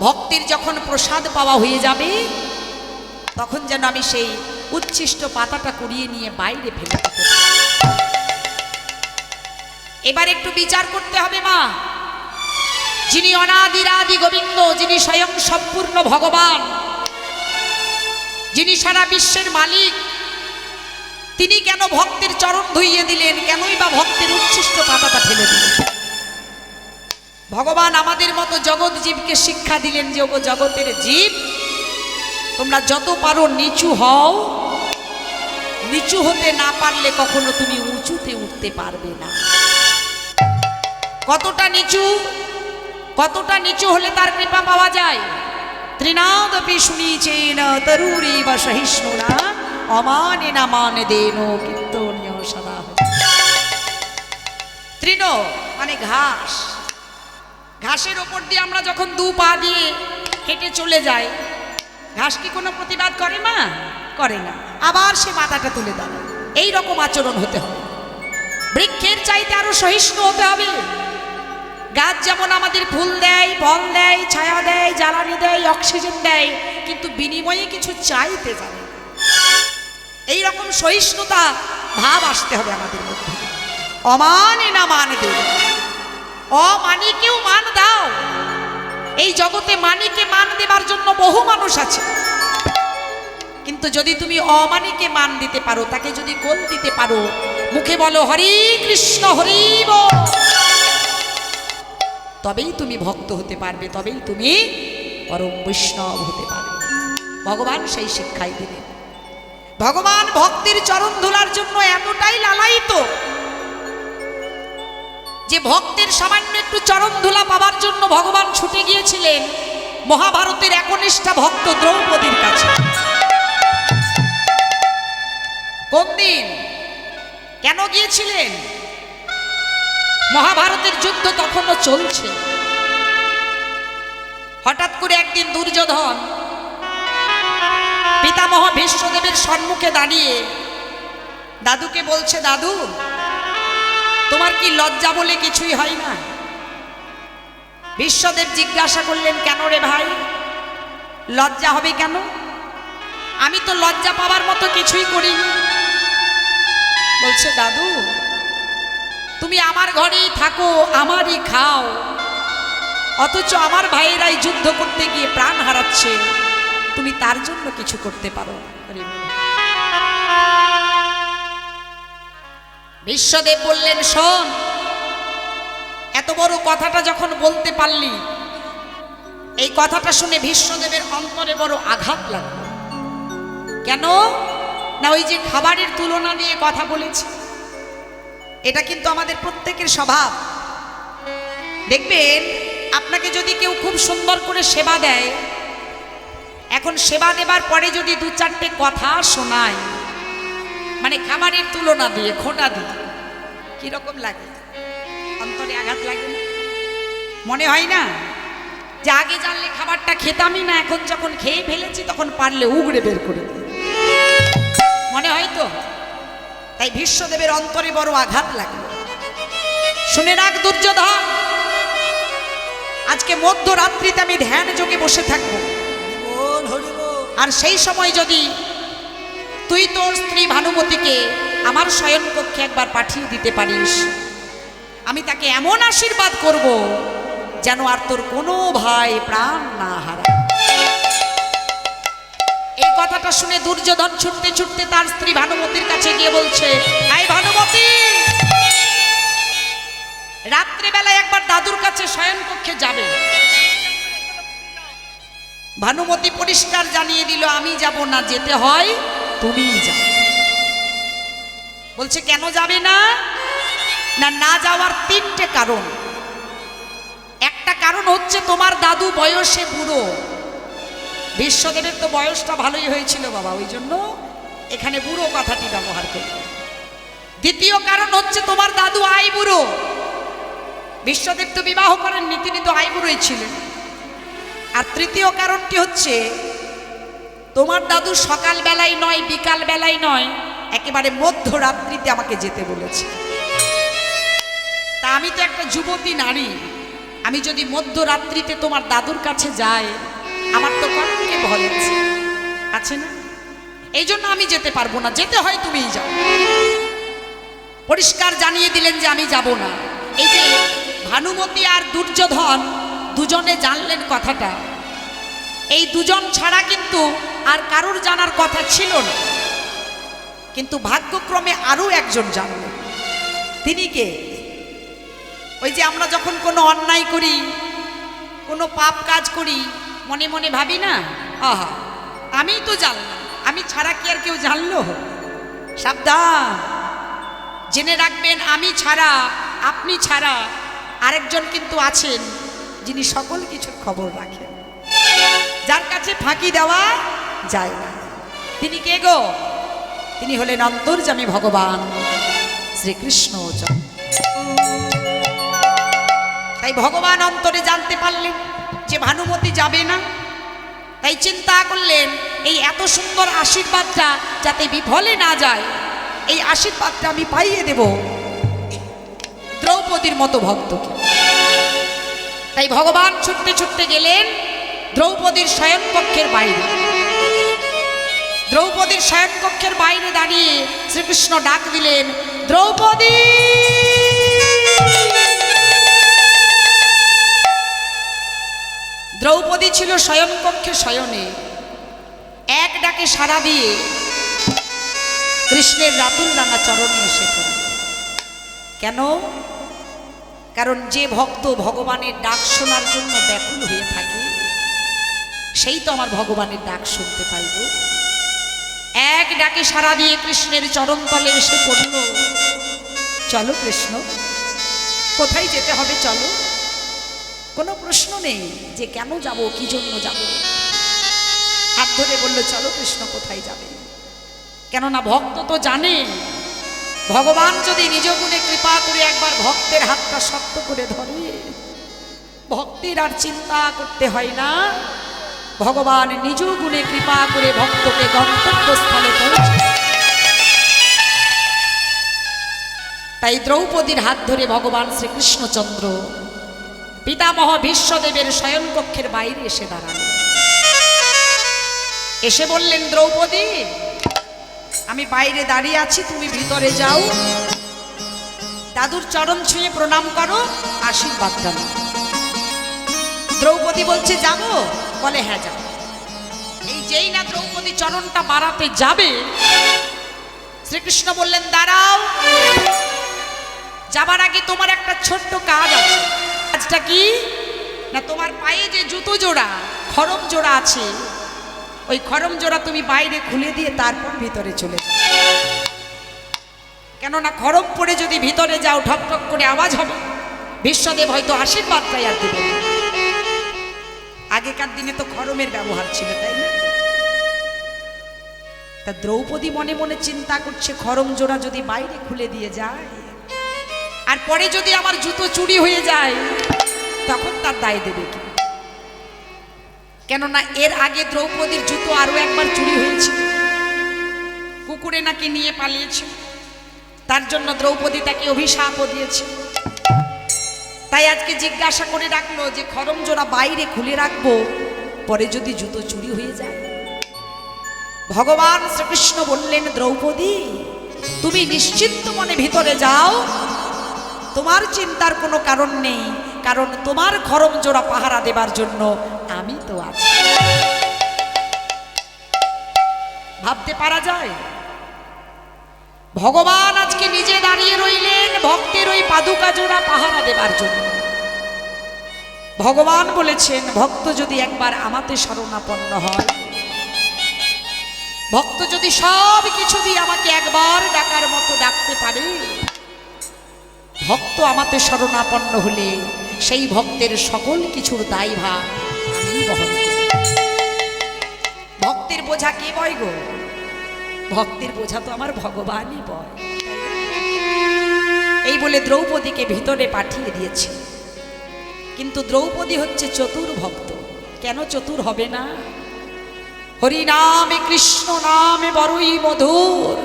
ভক্তির যখন প্রসাদ পাওয়া হয়ে যাবে তখন যেন আমি সেই উচ্ছিষ্ট পাতাটা কুড়িয়ে নিয়ে বাইরে ফেলে দিতে পারি। এবার একটু বিচার করতে হবে মা, যিনি অনাদিরাদি গোবিন্দ, যিনি স্বয়ং সম্পূর্ণ ভগবান, যিনি সারা বিশ্বের মালিক, তিনি কেন ভক্তের চরণ ধুইয়ে দিলেন? কেনই বা ভক্তের উচ্ছিষ্ট পাতাটা ফেলে দিলেন? ভগবান আমাদের মতো জগৎ জীবকে শিক্ষা দিলেন যে ওগো জগতের জীব, তোমরা যত পারো নিচু হও, নিচু হতে না পারলে কখনো তুমি উঁচুতে উঠতে পারবে না। কতটা নিচু হলে তার কৃপা পাওয়া যায়? ত্রিনাদপি শুনিছেন তরুরি বা সহিষ্ণুরা অমানে না মানে দেন কীর্তন্য সদা। তৃণ মানে ঘাস, ঘাসের ওপর দিয়ে আমরা যখন দু পা দিয়ে হেঁটে চলে যাই, ঘাস কি কোনো প্রতিবাদ করে? মা করে না, আবার সে মাথাটা তুলে দেয়। এই রকম আচরণ হতে হবে। বৃক্ষের চাইতে আরো সহিষ্ণু হতে হবে। গাছ যেমন আমাদের ফুল দেয়, ফল দেয়, ছায়া দেয়, জ্বালানি দেয়, অক্সিজেন দেয়, কিন্তু বিনিময়ে কিছু চাইতে জানে। এই রকম সহিষ্ণুতা ভাব আসতে হবে আমাদের মধ্যে। অমানে না মান দেব, অমানিকেও মান দাও। এই জগতে মানিকে মান দেবার জন্য বহু মানুষ আছে, কিন্তু যদি তুমি অমানিকে মান দিতে পারো, তাকে যদি গোল দিতে পারো, মুখে বলো হরি কৃষ্ণ হরি বল, তবেই তুমি ভক্ত হতে পারবে, তবেই তুমি পরম বৈষ্ণব হতে পারবে। ভগবান সেই শিক্ষাই দিলেন। ভগবান ভক্তির চরণ ধুলার জন্য এতটাই লালায়িত যে ভক্তের সামান্য একটু চরণ ধুলা পাবার জন্য ভগবান ছুটে গিয়েছিলেন মহাভারতের একনিষ্ঠা ভক্ত দ্রৌপদীর কাছে। কোন দিন কেন গিয়েছিলেন? মহাভারতের যুদ্ধ তখনও চলছে। হঠাৎ করে একদিন দুর্যোধন পিতামহ ভীষ্মদেবের সম্মুখে দাঁড়িয়ে দাদুকে বলছে, দাদু তোমার কি লজ্জা বলে কিছুই হয় না? ভীষ্মদেব জিজ্ঞাসা করলেন, কেন রে ভাই, লজ্জা হবে কেন? আমি তো লজ্জা পাবার মতো কিছুই করিনি। বলছে, দাদু তুমি আমার ঘরেই থাকো, আমারই খাও, অথচ আমার ভাইয়েরাই যুদ্ধ করতে গিয়ে প্রাণ হারাচ্ছে, তুমি তার জন্য কিছু করতে পারো না। বিশ্বদেব বললেন, শোন, এত বড় কথাটা যখন বলতে পারলি, এই কথাটা শুনে ভীষ্মদেবের অন্তরে বড় আঘাত লাগলো। কেন না, ওই যে খাবারের তুলনা নিয়ে কথা বলেছে, এটা কিন্তু আমাদের প্রত্যেকের স্বভাব। দেখবেন আপনাকে যদি কেউ খুব সুন্দর করে সেবা দেয়, এখন সেবা দেবার পরে যদি দু চারটে কথা শোনায়, মানে খাবারের তুলনা দিয়ে, খোঁটা দিয়ে, কিরকম লাগে? অন্তরে আঘাত লাগে না? মনে হয় না যে আগে জানলে খাবারটা খেতামই না, এখন যখন খেয়ে ফেলেছি তখন পারলে উগড়ে বের করে দিই, মনে হয় তো? তাই ভীষ্মদেবের অন্তরে বড় আঘাত লাগলো। শুনে রাখ দুর্যোধন, আজকে মধ্যরাত্রিতে আমি ধ্যান যোগে বসে থাকবো, আর সেই সময় যদি তুই তোর স্ত্রী ভানুমতিকে আমার শয়ন কক্ষে একবার পাঠিয়ে দিতে পারিস, আমি তাকে এমন আশীর্বাদ করব যেন আর তোর কোনো ভাই প্রাণ না হারায়। এই কথাটা শুনে দুর্যোধন ছুটতে ছুটতে তার স্ত্রী ভানুমতির কাছে গিয়ে বলছে, আই ভানুমতি, রাত্রেবেলায় একবার দাদুর কাছে শয়ন কক্ষে যাবে। ভানুমতি পরিষ্কার জানিয়ে দিল, আমি যাব না, যেতে হয় তুমিই যাও। বলছে, কেন যাবে না? না যাওয়ার তিনটে কারণ। একটা কারণ হচ্ছে তোমার দাদু বয়সে বুড়ো। বিশ্বদেবের তো বয়সটা ভালোই হয়েছিল বাবা, ওই জন্য এখানে বুড়ো কথাটি ব্যবহার করি। দ্বিতীয় কারণ হচ্ছে তোমার দাদু আই বুড়ো। বিশ্বদেব তো বিবাহ করেননি, তিনি তো আই বুড়োই ছিলেন। আর তৃতীয় কারণটি হচ্ছে তোমার দাদু সকাল বেলায় নয়, বিকাল বেলায় নয়, একেবারে মধ্যরাত্রিতে আমাকে যেতে বলেছে। তা আমি তো একটা যুবতী নারী, আমি যদি মধ্যরাত্রিতে তোমার দাদুর কাছে যাই, আমার তো কলঙ্কে ভয় আছে না, এই জন্য আমি যেতে পারবো না, যেতে হয় তুমিই যাও। পরিষ্কার জানিয়ে দিলেন যে আমি যাব না। এই যে ভানুমতি আর দুর্যোধন দুজনে জানলেন কথাটা, এই দুজন ছাড়া কিন্তু আর কারুর জানার কথা ছিল না, কিন্তু ভাগ্যক্রমে আরো একজন জানলেন। তিনি কে? ওই যে আমরা যখন কোনো অন্যায় করি, কোনো পাপ কাজ করি, মনে মনে ভাবি না, আহা আমি তো জানলাম, আমি ছাড়া কি আর কেউ জানলো? সাবধান, জেনে রাখবেন, আমি ছাড়া, আপনি ছাড়া আরেকজন কিন্তু আছেন যিনি সকল কিছুর খবর রাখেন, যার কাছে ফাঁকি দেওয়া যায় না। তিনি কে গো? তিনি হলেন অন্তর্যামী ভগবান শ্রীকৃষ্ণ। তাই ভগবান অন্তরে জানতে পারলেন যে ভানুমতি যাবে না, তাই চিন্তা করলেন এই এত সুন্দর আশীর্বাদটা যাতে বিফলে না যায়, এই আশীর্বাদটা আমি পাইয়ে দেব দ্রৌপদীর মতো ভক্তকে। তাই ভগবান ছুটতে ছুটতে গেলেন দ্রৌপদীর শয়নকক্ষের বাইরে। দ্রৌপদীর শয়নকক্ষের বাইরে দাঁড়িয়ে শ্রীকৃষ্ণ ডাক দিলেন, দ্রৌপদী। দ্রৌপদী ছিল শয়নকক্ষে শয়নে, এক ডাকে সাড়া দিয়ে কৃষ্ণের রাতুল রাঙা চরণে এসে পড়ল। কেন? কারণ যে ভক্ত ভগবানের ডাক শোনার জন্য ব্যাকুল হয়ে থাকে, সেই তো আমার ভগবানের ডাক শুনতে পাইব। এক ডাকে সাড়া দিয়ে কৃষ্ণের চরণতলে এসে পড়ল। চলো কৃষ্ণ, কোথায় যেতে হবে চলো। কোনো প্রশ্ন নেই যে কেন যাব, কি জন্য যাব। হাত ধরে বলল, চলো কৃষ্ণ, কোথায় যাবে। কেননা ভক্ত তো জানে, ভগবান যদি নিজ গুণে কৃপা করে একবার ভক্তের হাতটা শক্ত করে ধরে, ভক্তের আর চিন্তা করতে হয় না। ভগবান নিজ গুণে কৃপা করে ভক্তকে গন্তব্যস্থলে পৌঁছে। তাই দ্রৌপদীর হাত ধরে ভগবান শ্রীকৃষ্ণচন্দ্র পিতামহ ভীষ্মদেবের শয়নকক্ষের বাইরে এসে দাঁড়ালেন। এসে বললেন, দ্রৌপদী, আমি বাইরে দাঁড়িয়ে আছি, তুমি ভিতরে যাও, দাদুর চরণ ছুঁয়ে প্রণাম করো, আশীর্বাদ জানো। দ্রৌপদী বলছে, যাবো? বলে, হ্যাঁ যাবো। এই যেই না দ্রৌপদী চরণটা বাড়াতে যাবে, শ্রীকৃষ্ণ বললেন, দাঁড়াও, যাবার আগে তোমার একটা ছোট্ট কাজ আছে। কাজটা কি? না, তোমার পায়ে যে জুতো জোড়া, খড়ম জোড়া আছে, ওই খড়ম জোড়া তুমি বাইরে খুলে দিয়ে তারপর ভিতরে চলে যাও। কেননা খড়ম পরে যদি ভিতরে যাও, ঠক ঠক করে আওয়াজ হবে, বিশ্বদেব হয়তো আশীর্বাদটাই আর দেবেন। আগেকার দিনে তো খড়মের ব্যবহার ছিল, তাই না? তা দ্রৌপদী মনে মনে চিন্তা করছে, খড়ম জোড়া যদি বাইরে খুলে দিয়ে যায় আর পরে যদি আমার জুতো চুরি হয়ে যায়, তখন তার দায় দেবে কি? কেননা এর আগে দ্রৌপদীর জুতো আরো একবার চুরি হয়েছে, কুকুরে নাকি নিয়ে পালিয়েছে, তার জন্য দ্রৌপদী তাকে অভিশাপও দিয়েছে। তাই আজকে জিজ্ঞাসা করে রাখলো যে খড়ম জোড়া বাইরে খুলে রাখবো, পরে যদি জুতো চুরি হয়ে যায়। ভগবান শ্রীকৃষ্ণ বললেন, দ্রৌপদী, তুমি নিশ্চিন্ত মনে ভিতরে যাও, তোমার চিন্তার কোনো কারণ নেই, কারণ তোমার খড়ম জোড়া পাহারা দেবার জন্য আমি তো আছি। ভাবতে পারা যায়, ভগবান আজকে নিজে দাঁড়িয়ে রইলেন ভক্তের ওই পাদুকা জোড়া পাহারা দেবার জন্য। ভগবান বলেছেন, ভক্ত যদি একবার আমাতে শরণাপন্ন হয়, ভক্ত যদি সব কিছু দিয়ে আমাকে একবার ডাকার মতো ডাকতে পারে, ভক্ত আমাতে শরণাপন্ন হলে সেই ভক্তের সকল কিছুর দায়ভার আমি বহন করি। ভক্তের বোঝা কে বয় গো? ভক্তের বোঝা তো আমার ভগবানই বয়। এই বলে দ্রৌপদীকে ভিতরে পাঠিয়ে দিয়েছে। কিন্তু দ্রৌপদী হচ্ছে চতুর ভক্ত। কেন চতুর হবে না? হরি নামে কৃষ্ণ নামে বড়ই মধুর,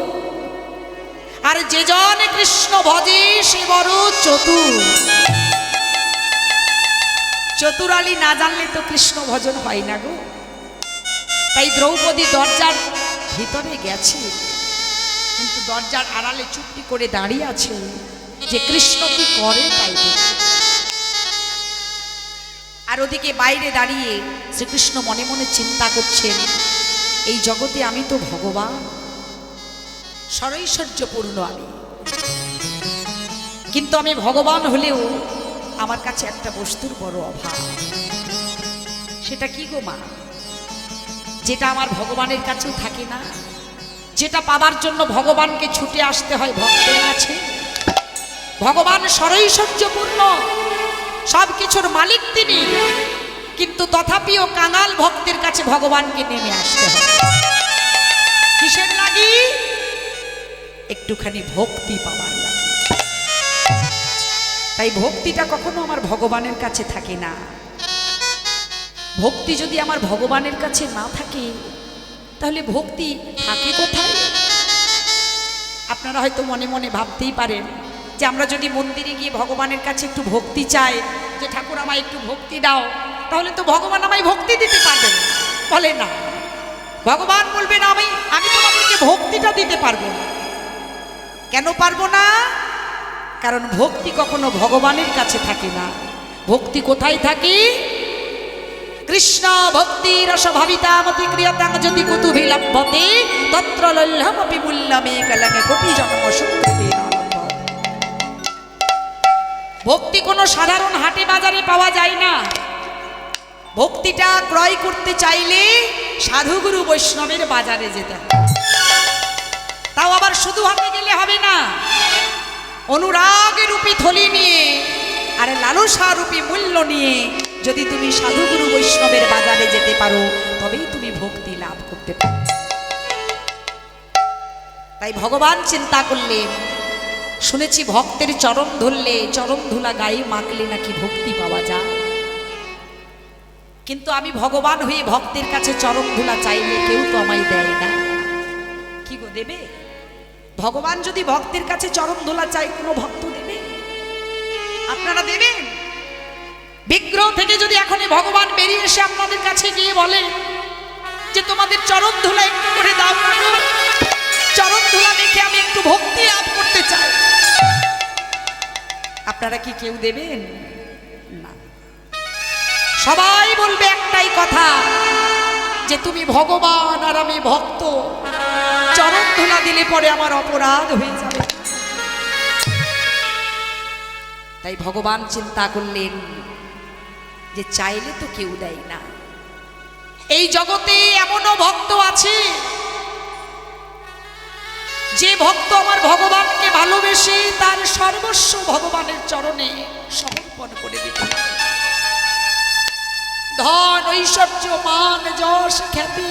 আর যে জন কৃষ্ণ ভজে সে বড় চতুর। চতুরালি না জানলে তো কৃষ্ণ ভজন হয় না গো। তাই দ্রৌপদী দরজার ভিতরে গেছে, কিন্তু দরজার আড়ালে চুপটি করে দাঁড়িয়ে আছে যে কৃষ্ণ কি করে তাই দেখে। আর ওদিকে বাইরে দাঁড়িয়ে শ্রীকৃষ্ণ মনে মনে চিন্তা করছেন, এই জগতে আমি তো ভগবান, সরৈশ্বর্যপূর্ণ আমি, কিন্তু আমি ভগবান হলেও আমার কাছে একটা বস্তুর বড় অভাব। সেটা কি গো মা? যেটা আমার ভগবানের কাছেও থাকে না, যেটা পাবার জন্য ভগবানকে ছুটে আসতে হয় ভক্তের কাছে। ভগবান সরৈশ্বর্যপূর্ণ, সব কিছুর মালিক তিনি, কিন্তু তথাপিও কাঙাল ভক্তের কাছে ভগবানকে নেমে আসতে হয়। কিসের লাগি? একটুখানি ভক্তি পাওয়ার লাগি। তাই ভক্তিটা কখনো আমার ভগবানের কাছে থাকে না। ভক্তি যদি আমার ভগবানের কাছে না থাকে, তাহলে ভক্তি থাকে কোথায়? আপনারা হয়তো মনে মনে ভাবতেই পারেন যে আমরা যদি মন্দিরে গিয়ে ভগবানের কাছে একটু ভক্তি চাই, যে ঠাকুর আমায় একটু ভক্তি দাও, তাহলে তো ভগবান আমায় ভক্তি দিতে পারবেন। বলে না, ভগবান বলবেন আমি তোমাদেরকে ভক্তিটা দিতে পারবো না। কেন পারবো না? কারণ ভক্তি কখনো ভগবানের কাছে থাকে না। ভক্তি কোথায় থাকে? কৃষ্ণ ভক্তি রসভাবিতামতি ক্রিয়তাং যদি কুতুভিলভ্যতে তত্র লল্লমপি মূল্যমে কলঙ্গে কোটি জন্ম সুকৃতি নলভ্যতে। ভক্তি কোনো সাধারণ হাটে বাজারে পাওয়া যায় না। ভক্তিটা ক্রয় করতে চাইলে সাধুগুরু বৈষ্ণবের বাজারে যেতে হবে। তাও আবার শুধু হাতে গেলে হবে না, অনুরাগ রূপী থলি নিয়ে আর লালসা রূপী মূল্য নিয়ে যদি তুমি সাধুগুরু বৈষ্ণবের বাজারে যেতে পারো, তবেই তুমি ভক্তি লাভ করতে পারো। তাই ভগবান চিন্তা করলেন, শুনেছি ভক্তের চরণ ধরলে, চরণ ধুলা গায়ে মাখলে নাকি ভক্তি পাওয়া যায়। কিন্তু আমি ভগবান হয়ে ভক্তের কাছে চরণ ধুলা চাইলে কেউ তো আমায় দেয় না। কি গো, দেবে? ভগবান যদি ভক্তের কাছে চরণ ধুলা চাই, কোনো ভক্ত দেবে? আপনারা দেবেন? বিগ্রহ থেকে যদি এখনই ভগবান বেরিয়ে এসে আপনাদের কাছে গিয়ে বলে যে তোমাদের চরণ ধুলা একটু করে দাও, চরণ ধুলা দেখে আমি একটু ভক্তি লাভ করতে চাই, আপনারা কি কেউ দেবেন? না। সবাই বলবে একটাই কথা, যে তুমি ভগবান আর আমি ভক্ত, চরণ ধুলা দিলে পরে আমার অপরাধ হয়ে যাবে। তাই ভগবান চিন্তা করলেন যে চাইলে তো কেউ দেয় না। এই জগতে এমনও ভক্ত আছে, যে ভক্ত আমার ভগবানকে ভালোবেসে তার সর্বস্ব ভগবানের চরণে সমর্পণ করে দিতে পারে। ধন, ঐশ্বর্য, মান, যশ, খ্যাতি,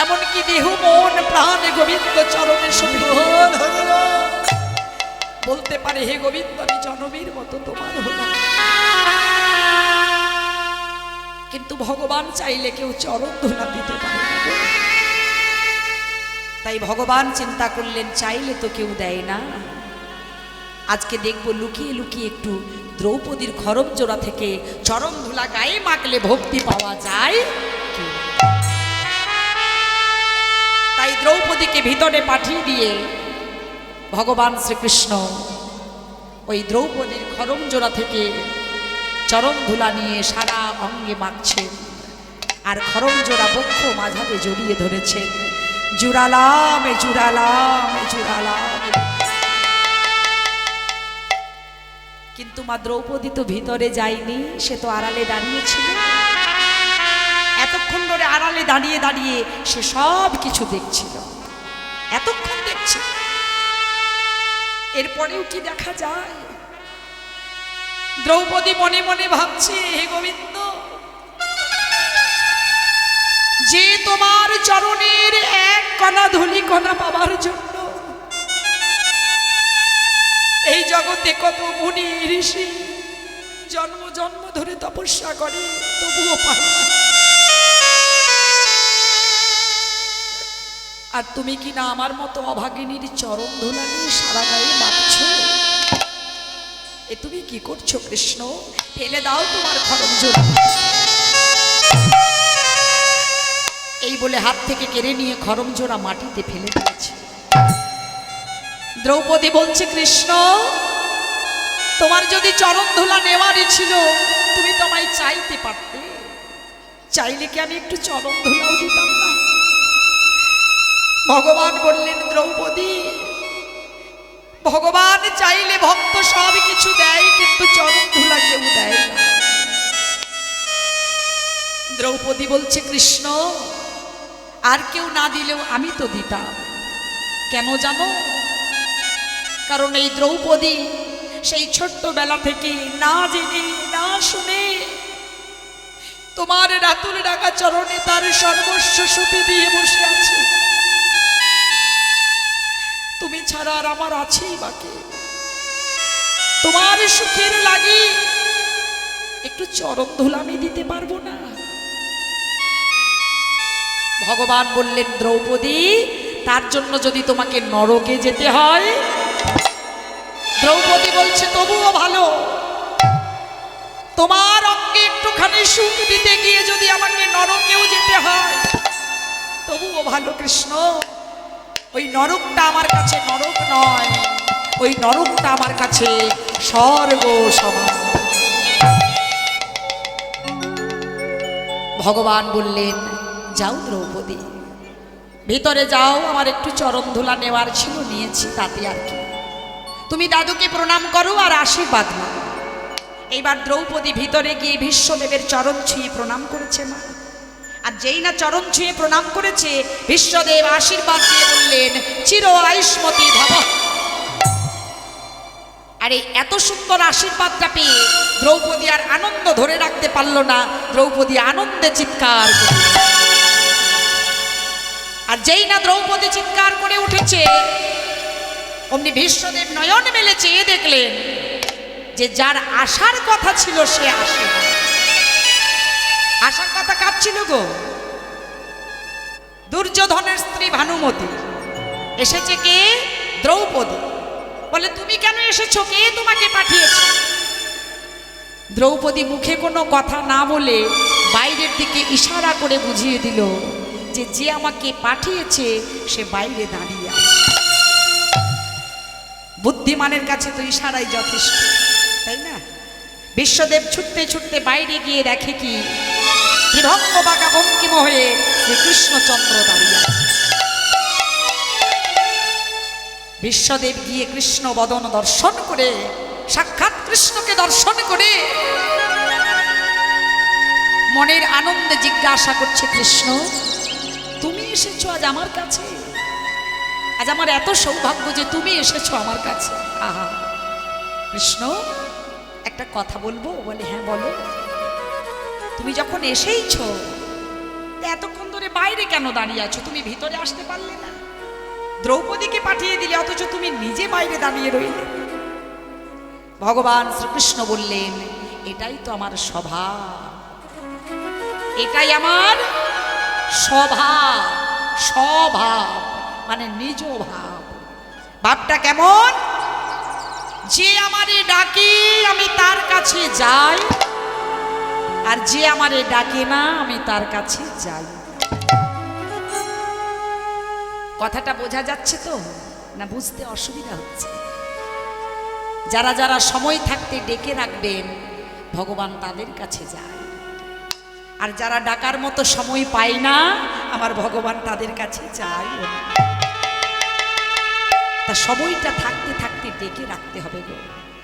এমনকি দেহ, মন, প্রাণ গোবিন্দ চরণে সমর্পণ বলতে পারে, হে গোবিন্দ, আমি জনবীর মতো তোমার হলাম। কিন্তু ভগবান চাইলে কেউ চরণ ধুলা দিতে পারে না। তাই ভগবান চিন্তা করলেন, চাইলে তো কেউ দেয় না, আজকে দেখব লুকিয়ে লুকিয়ে একটু দ্রৌপদীর খরম জোড়া থেকে চরণ ধুলা গায়ে মাখলে ভক্তি পাওয়া যায় কি। তাই দ্রৌপদীকে ভিতরে পাঠিয়ে দিয়ে ভগবান শ্রীকৃষ্ণ ওই দ্রৌপদীর খরম জোড়া থেকে চরণ ধুলা নিয়ে সারা অঙ্গে মাখছেন, আর খরম জোড়া বক্ষ মাঝারে জড়িয়ে ধরেছেন। জুড়ালাম, জুড়ালাম, জুড়ালাম। কিন্তু মা দ্রৌপদী তো ভিতরে যায়নি, সে তো আড়ালে দাঁড়িয়েছিল। এতক্ষণ ধরে আড়ালে দাঁড়িয়ে দাঁড়িয়ে সে সব কিছু দেখছিল, এতক্ষণ দেখছে। এরপরেও কি দেখা যায়? দ্রৌপদী মনে মনে ভাবছে, হে গোবিন্দ, যে তোমার চরণের এক কণা ধুলি কণা পাবার জন্য এই জগতে কত মুনি ঋষি জন্ম জন্ম ধরে তপস্যা করে, তবুও পারে না। আর তুমি কি না আমার মতো অভাগিনীর চরণ ধুলা নিয়ে সারা গায়ে মাখছো? এ তুমি কি করছো কৃষ্ণ? ফেলে দাও তোমার খরম জোড়া। এই বলে হাত থেকে কেড়ে নিয়ে খরম জোড়া মাটিতে ফেলে দিয়েছে। দ্রৌপদী বলছে, কৃষ্ণ, তোমার যদি চরণ ধুলা নেওয়ারই ছিল, তুমি তো আমায় চাইতে পারতে, চাইলে কি আমি একটু চরণ ধুলাও দিতাম না? ভগবান বললেন, দ্রৌপদী, ভগবান চাইলে ভক্ত সব কিছু দেয়, কিন্তু চরণ ধুলা কেউ দেয় না। দ্রৌপদী বলছে, কৃষ্ণ আর কেউ না দিলেও আমি তো দিতাম। কেন জানো? কারণ এই দ্রৌপদী সেই ছোট্টবেলা থেকে না জেনে না শুনে তোমার রাতুল ডাকা চরণে তার সর্বস্ব সঁপে দিয়ে বসে আছে। তুমি ছাড়া আর আমার আছেই বাকি। তোমার সুখের লাগি একটু চরণ ধুলা আমি দিতে পারবো না? ভগবান বললেন, দ্রৌপদী তার জন্য যদি তোমাকে নরকে যেতে হয়। দ্রৌপদী বলছে, তবুও ভালো, তোমার অঙ্গে একটুখানি সুখ দিতে গিয়ে যদি আমাকে নরকেও যেতে হয় তবুও ভালো কৃষ্ণ। ওই নরকটা আমার কাছে নরক নয়, ওই নরকটা আমার কাছে স্বর্গ সমান। ভগবান বললেন, যাও দ্রৌপদী, ভিতরে যাও, আমার একটু চরণ ধুলা নেওয়ার ছিল, নিয়েছি, তাতে আর কি। তুমি দাদুকে প্রণাম করো আর আশীর্বাদ নাও। এইবার দ্রৌপদী ভিতরে গিয়ে ভীষ্মদেবের চরণ ছুঁয়ে প্রণাম করেছে মা। আর যেই না চরণ ছুঁয়ে প্রণাম করেছে, ভীষ্মদেব আশীর্বাদ দিয়ে বললেন, চির আয়ুষ্মতী ভব। আরে এত সুন্দর আশীর্বাদটা পেয়ে দ্রৌপদী আর আনন্দ ধরে রাখতে পারল না। দ্রৌপদী আনন্দে চিৎকার করে, আর যেই না দ্রৌপদী চিৎকার করে উঠেছে, অমনি ভীষ্মদেব নয়ন মেলে চেয়ে দেখলেন যে যার আসার কথা ছিল সে আসে না। আসার কথা কার ছিল গো? দুর্যোধনের স্ত্রী ভানুমতি। এসেছে কে? দ্রৌপদী। বলে, তুমি কেন এসেছো? কে তোমাকে পাঠিয়েছে? দ্রৌপদী মুখে কোনো কথা না বলে বাইরের দিকে ইশারা করে বুঝিয়ে দিল যে যে আমাকে পাঠিয়েছে সে বাইরে দাঁড়িয়ে আছে। বুদ্ধিমানের কাছে তো ইশারাই যথেষ্ট, তাই না? বিশ্বদেব ছুটতে ছুটতে বাইরে গিয়ে দেখে কি, ত্রিভঙ্গ বাঁকা ভঙ্গিম হয়ে শ্রীকৃষ্ণচন্দ্র দাঁড়িয়ে আছে। বিশ্বদেব গিয়ে কৃষ্ণ বদন দর্শন করে, সাক্ষাৎ কৃষ্ণকে দর্শন করে মনের আনন্দে জিজ্ঞাসা করছে, কৃষ্ণ তুমি এসেছো আজ আমার কাছে? আজ আমার এত সৌভাগ্য যে তুমি এসেছো আমার কাছে। আহা কৃষ্ণ, একটা কথা বলবো? বলে, হ্যাঁ বলো। তুমি যখন এসেইছো, এতক্ষণ ধরে বাইরে কেন দাঁড়িয়ে আছো? তুমি ভিতরে আসতে পারলে না? দ্রৌপদীকে পাঠিয়ে দিলে, অথচ তুমি নিজে বাইরে দাঁড়িয়ে রইলে। ভগবান শ্রীকৃষ্ণ বললেন, এটাই তো আমার স্বভাব, এটাই আমার স্বভাব। স্বভাব মানে নিজ ভাব। ভাবটা কেমন? যে আমারে ডাকে আমি তার কাছে যাই, আর যে আমারে ডাকে না আমি তার কাছে যাই। কথাটা বোঝা যাচ্ছে তো না? বুঝতে অসুবিধা হচ্ছে? যারা যারা সময় থাকতে ডেকে রাখবেন, ভগবান তাদের কাছে যায়। আর যারা ডাকার মতো সময় পায় না, আমার ভগবান তাদের কাছে যায় না। তা সময়টা থাকতে থাকতে ডেকে রাখতে হবে গো।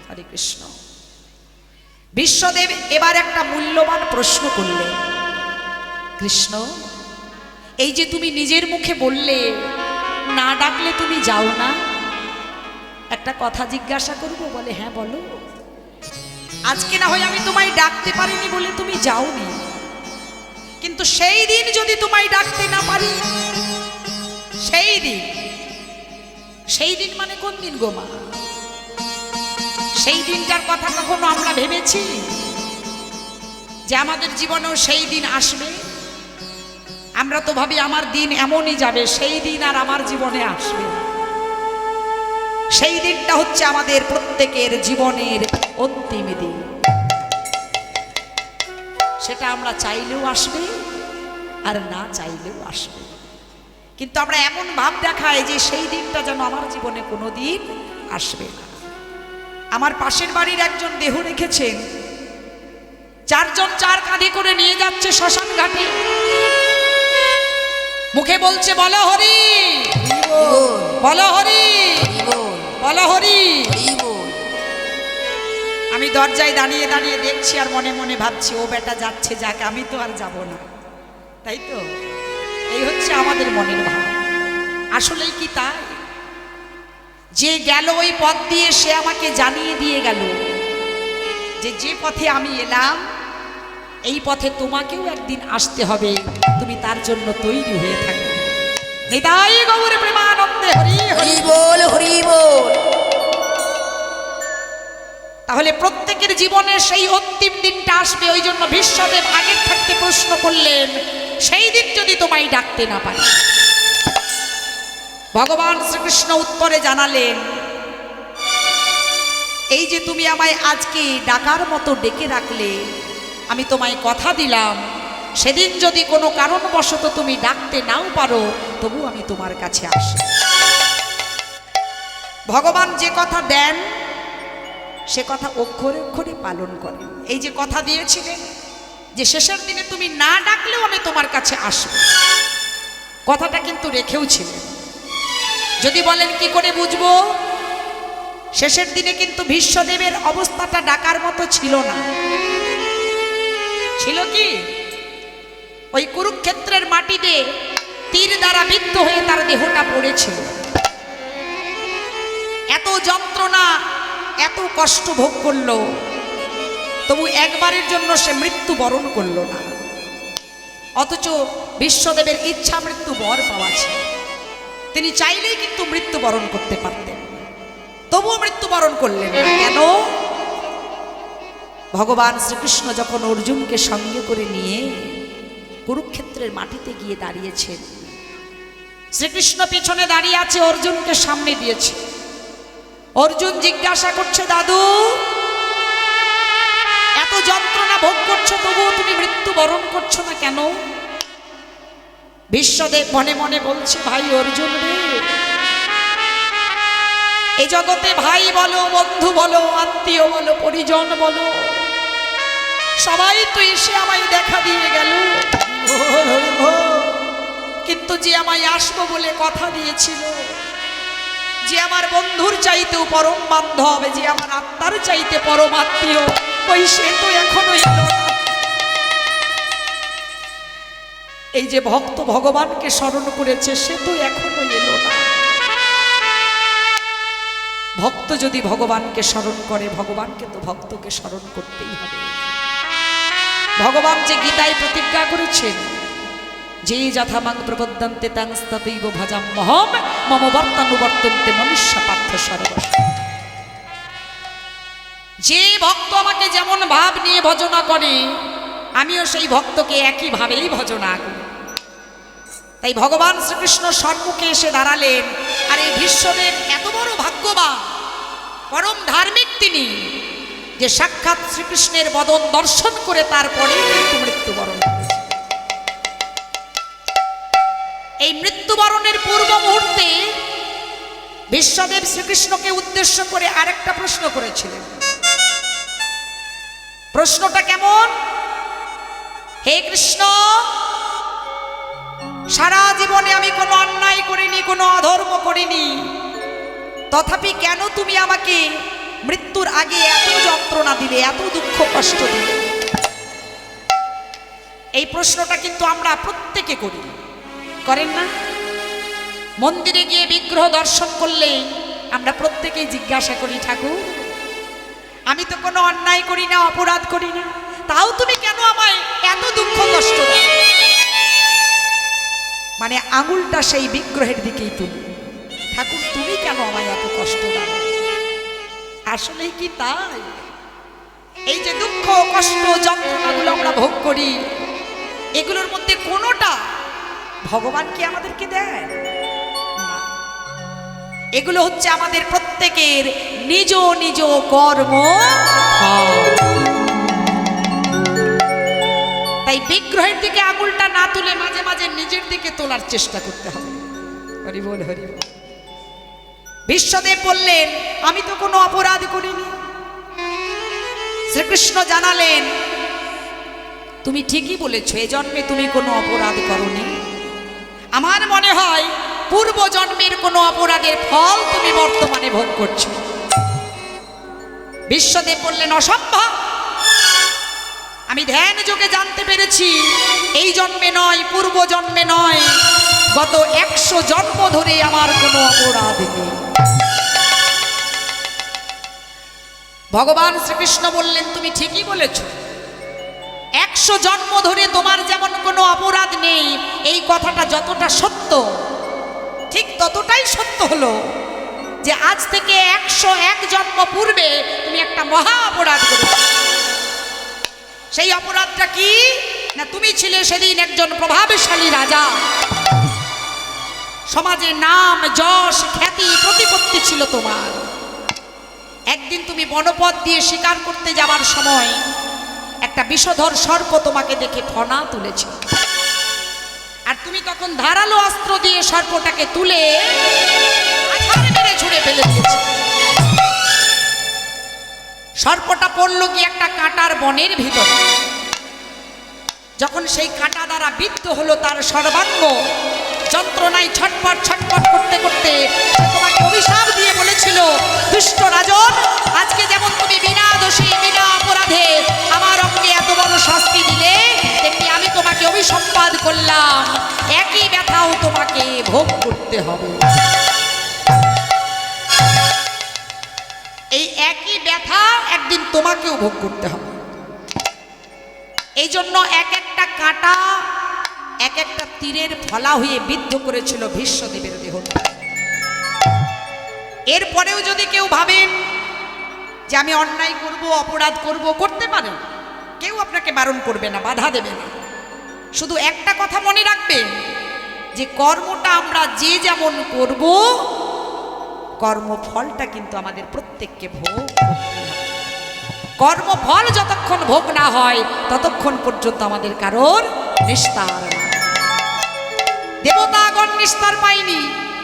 হরে কৃষ্ণ। বিশ্বদেব এবার একটা মূল্যবান প্রশ্ন করলেন, কৃষ্ণ এই যে তুমি নিজের মুখে বললে না ডাকলে তুমি যাও না, একটা কথা জিজ্ঞাসা করবো? বলে, হ্যাঁ বলো। আজকে না হয় আমি তোমায় ডাকতে পারিনি বলে তুমি যাওনি, কিন্তু সেই দিন যদি তোমায় ডাকতে না পারি, সেই দিন মানে কোন দিন গো মা? সেই দিনটার কথা কখনো আমরা ভেবেছি যে আমাদের জীবনেও সেই দিন আসবে? আমরা তো ভাবি আমার দিন এমনই যাবে, সেই দিন আর আমার জীবনে আসবে। সেই দিনটা হচ্ছে আমাদের প্রত্যেকের জীবনের অন্তিম দিন। সেটা আমরা চাইলেও আসবে আর না চাইলেও আসবে, কিন্তু আমরা এমন ভাব দেখাই যে সেই দিনটা যেন আমার জীবনে কোনো দিন আসবে না। আমার পাশের বাড়ির একজন দেহ রেখেছেন, 4 জন 4 কাঁধে করে নিয়ে যাচ্ছে শ্মশান ঘাটে, মুখে বলছে বলো হরি, বলো হরি, বলো হরি।
হরি বল।
আমি দরজায় দাঁড়িয়ে দাঁড়িয়ে দেখছি আর মনে মনে ভাবছি ও বেটা যাচ্ছে যাক, আমি তো আর যাব না, তাই তো? এই হচ্ছে আমাদের মনের ভাব। আসলেই কি তাই? যে গেল ওই পথ দিয়ে সে আমাকে জানিয়ে দিয়ে গেল যে যে পথে আমি এলাম এই পথে তোমাকেও একদিন আসতে হবে, তুমি তার জন্য তৈরি হয়ে থাকো। নিতাই গৌর প্রেমানন্দে হরি হরি।
হরি বল, হরি বল।
তাহলে প্রত্যেকের জীবনে সেই অন্তিম দিনটা আসবে, ওই জন্য বিশ্বদেব আগের থাকতে প্রশ্ন করলেন সেই দিন যদি তোমায় ডাকতে না পারে। ভগবান শ্রীকৃষ্ণ উত্তরে জানালেন, এই যে তুমি আমায় আজকে ডাকার মতো ডেকে রাখলে, আমি তোমায় কথা দিলাম সেদিন যদি কোনো কারণবশত তুমি ডাকতে নাও পারো তবু আমি তোমার কাছে আসি। ভগবান যে কথা দেন সে কথা অক্ষরে অক্ষরে পালন করেন। এই যে কথা দিয়েছিলেন যে শেষের দিনে তুমি না ডাকলেও আমি তোমার কাছে আসব, কথাটা কিন্তু রেখেও ছিলেন। যদি বলেন কি করে বুঝবো, শেষের দিনে কিন্তু ভীষ্মদেবের অবস্থাটা ডাকার মতো ছিল না। ছিল কি? ওই কুরুক্ষেত্রের মাটিতে তীর দ্বারা বিদ্ধ হয়ে তার দেহটা পড়েছিল। এত যন্ত্রণা এত কষ্ট ভোগ করলো, তবু একবারের জন্য সে মৃত্যু বরণ করলো না। অথচ বিশ্বদেবের ইচ্ছা মৃত্যু বর পাওয়া ছিল, তিনি চাইলেই কিন্তু মৃত্যু বরণ করতে পারতেন, তবুও মৃত্যু বরণ করলেন না। কেন? ভগবান শ্রীকৃষ্ণ যখন অর্জুনকে সঙ্গে করে নিয়ে কুরুক্ষেত্রের মাটিতে গিয়ে দাঁড়িয়েছেন, শ্রীকৃষ্ণ পিছনে দাঁড়িয়ে আছে, অর্জুনকে সামনে দিয়েছে। অর্জুন জিজ্ঞাসা করছে, দাদু এত যন্ত্রণা ভোগ করছো তবুও তুমি মৃত্যু বরণ করছো না কেন? বিশ্বদেব মনে মনে বলছে, ভাই অর্জুন রে, এই জগতে ভাই বলো, বন্ধু বলো, আত্মীয় বলো, পরিজন বলো, সবাই তো এসে আমায় দেখা দিয়ে গেল, কিন্তু যে আমায় আসবো বলে কথা দিয়েছিল, যে আমার বন্ধুর চাইতেও পরম বান্ধব, যে আমার আত্মার চাইতে পরম আত্মীয়, ওই সে তো এখনো এলো না। এই যে ভক্ত ভগবানকে স্মরণ করেছে সে তো এখনো এলো না। ভক্ত যদি ভগবানকে স্মরণ করে, ভগবানকে তো ভক্তকে স্মরণ করতেই হবে। ভগবান যে গীতায় প্রতিজ্ঞা করেছেন, যে যথামাং প্রবদ্ধন্তে তাং ততৈব ভজাম্যহম মম বর্তানুবর্তন্তে মনুষ্য পার্থ সর্বস্ব। যে ভক্ত আমাকে যেমন ভাব নিয়ে ভজনা করে, আমিও সেই ভক্তকে একই ভাবেই ভজনা করি। তাই ভগবান শ্রীকৃষ্ণ সম্মুখে এসে দাঁড়ালেন, আর এই বিশ্বদেব এত বড় ভাগ্যবান, পরম ধার্মিক তিনি, যে সাক্ষাৎ শ্রীকৃষ্ণের বদন দর্শন করে তারপরে কিন্তু মৃত্যুবরণ করেছে। এই মৃত্যুবরণের পূর্ব মুহূর্তে বিশ্বদেব শ্রীকৃষ্ণকে উদ্দেশ্য করে আরেকটা প্রশ্ন করেছিলেন। প্রশ্নটা কেমন? হে কৃষ্ণ, সারা জীবনে আমি কোনো অন্যায় করিনি, কোনো অধর্ম করিনি, তথাপি কেন তুমি আমাকে মৃত্যুর আগে এত যন্ত্রণা দিলে, এত দুঃখ কষ্ট দিলে? এই প্রশ্নটা কিন্তু আমরা প্রত্যেকে করি, করেন না? মন্দিরে গিয়ে বিগ্রহ দর্শন করলে আমরা প্রত্যেকেই জিজ্ঞাসা করি, ঠাকুর আমি তো কোনো অন্যায় করি না, অপরাধ করি না, তাও তুমি কেন আমায় এত দুঃখ কষ্ট দাও? মানে আঙুলটা সেই বিগ্রহের দিকেই তুলি, ঠাকুর তুমি কেন আমায় এত কষ্ট দাও? আসলেই কি তাই? এই যে দুঃখ কষ্ট যন্ত্রণাগুলো আমরা ভোগ করি, এগুলোর মধ্যে কোনোটা ভগবান কি আমাদেরকে দেয় না। এগুলো হচ্ছে আমাদের প্রত্যেকের নিজ নিজ কর্ম। তাই বিগ্রহের দিকে আঙুলটা না তুলে মাঝে মাঝে নিজের দিকে তোলার চেষ্টা করতে হবে। হরি বল, হরি বল। বিশ্বদেব বললেন, আমি তো কোনো অপরাধ করিনি। শ্রীকৃষ্ণ জানালেন, তুমি ঠিকই বলেছ, এ জন্মে তুমি কোনো অপরাধ করনি। আমার মনে হয় পূর্ব জন্মের কোনো অপরাধের ফল তুমি বর্তমানে ভোগ করছো। বিশ্বদেব বললেন অসম্ভব, আমি ধ্যান যোগে জানতে পেরেছি এই জন্মে নয়, পূর্ব জন্মে নয়, গত 100 জন্ম ধরে আমার কোনো অপরাধ নেই। ভগবান শ্রীকৃষ্ণ বললেন তুমি ঠিকই বলেছ, 100 জন্ম ধরে তোমার যেমন কোনো অপরাধ নেই, এই কথাটা যতটা সত্য ঠিক ততটাই সত্য হলো যে আজ থেকে 101 জন্ম পূর্বে তুমি একটা মহা অপরাধ করেছ। সেই অপরাধটা কি না, তুমি ছিলে সেদিন একজন প্রভাবশালী রাজা, সমাজে নাম যশ খ্যাতি প্রতিপত্তি ছিল তোমার। একদিন তুমি বনপথ দিয়ে শিকার করতে যাবার সময় একটা বিষধর সর্প তোমাকে দেখে ফনা তুলেছে, আর তুমি তখন ধারালো অস্ত্র দিয়ে সর্পটাকে তুলে আছাড় মেরে ছুঁড়ে ফেলে দিয়েছে। সর্পটা পড়ল কি একটা কাঁটার বনের ভিতরে। যখন সেই কাঁটা দ্বারা বিদ্ধ হলো তার সর্বাঙ্গ যন্ত্রণায় ছটপট ছটপট করতে করতে সে তোমাকে অভিশাপ দিয়ে বলেছিল, দুষ্ট রাজন, আজকে যেমন তুমি বিনা দোষী বিনা অপরাধে আমার অঙ্গে এত বড় শাস্তি দিলে, তেমনি আমি তোমাকে অভিসম্পাদ করলাম, একই ব্যথাও তোমাকে ভোগ করতে হবে। এই একই ব্যথা একদিন তোমাকেও ভোগ করতে হবে। এই জন্য এক একটা কাঁটা এক একটা তীরের ফলা হয়ে বিদ্ধ করেছিল ভীষ্মদেবের দেহ। এরপরেও যদি কেউ ভাবেন যে আমি অন্যায় করব অপরাধ করব, করতে পারেন, কেউ আপনাকে বারণ করবে না, বাধা দেবে না। শুধু একটা কথা মনে রাখবেন যে কর্মটা আমরা যে যেমন করব, কর্মফলটা কিন্তু আমাদের প্রত্যেককে ভোগ করতে হবে। কর্মফল যতক্ষণ ভোগ না হয় ততক্ষণ পর্যন্ত আমাদের কারোর নিস্তার না। দেবতাগণ নিস্তার পায়নি,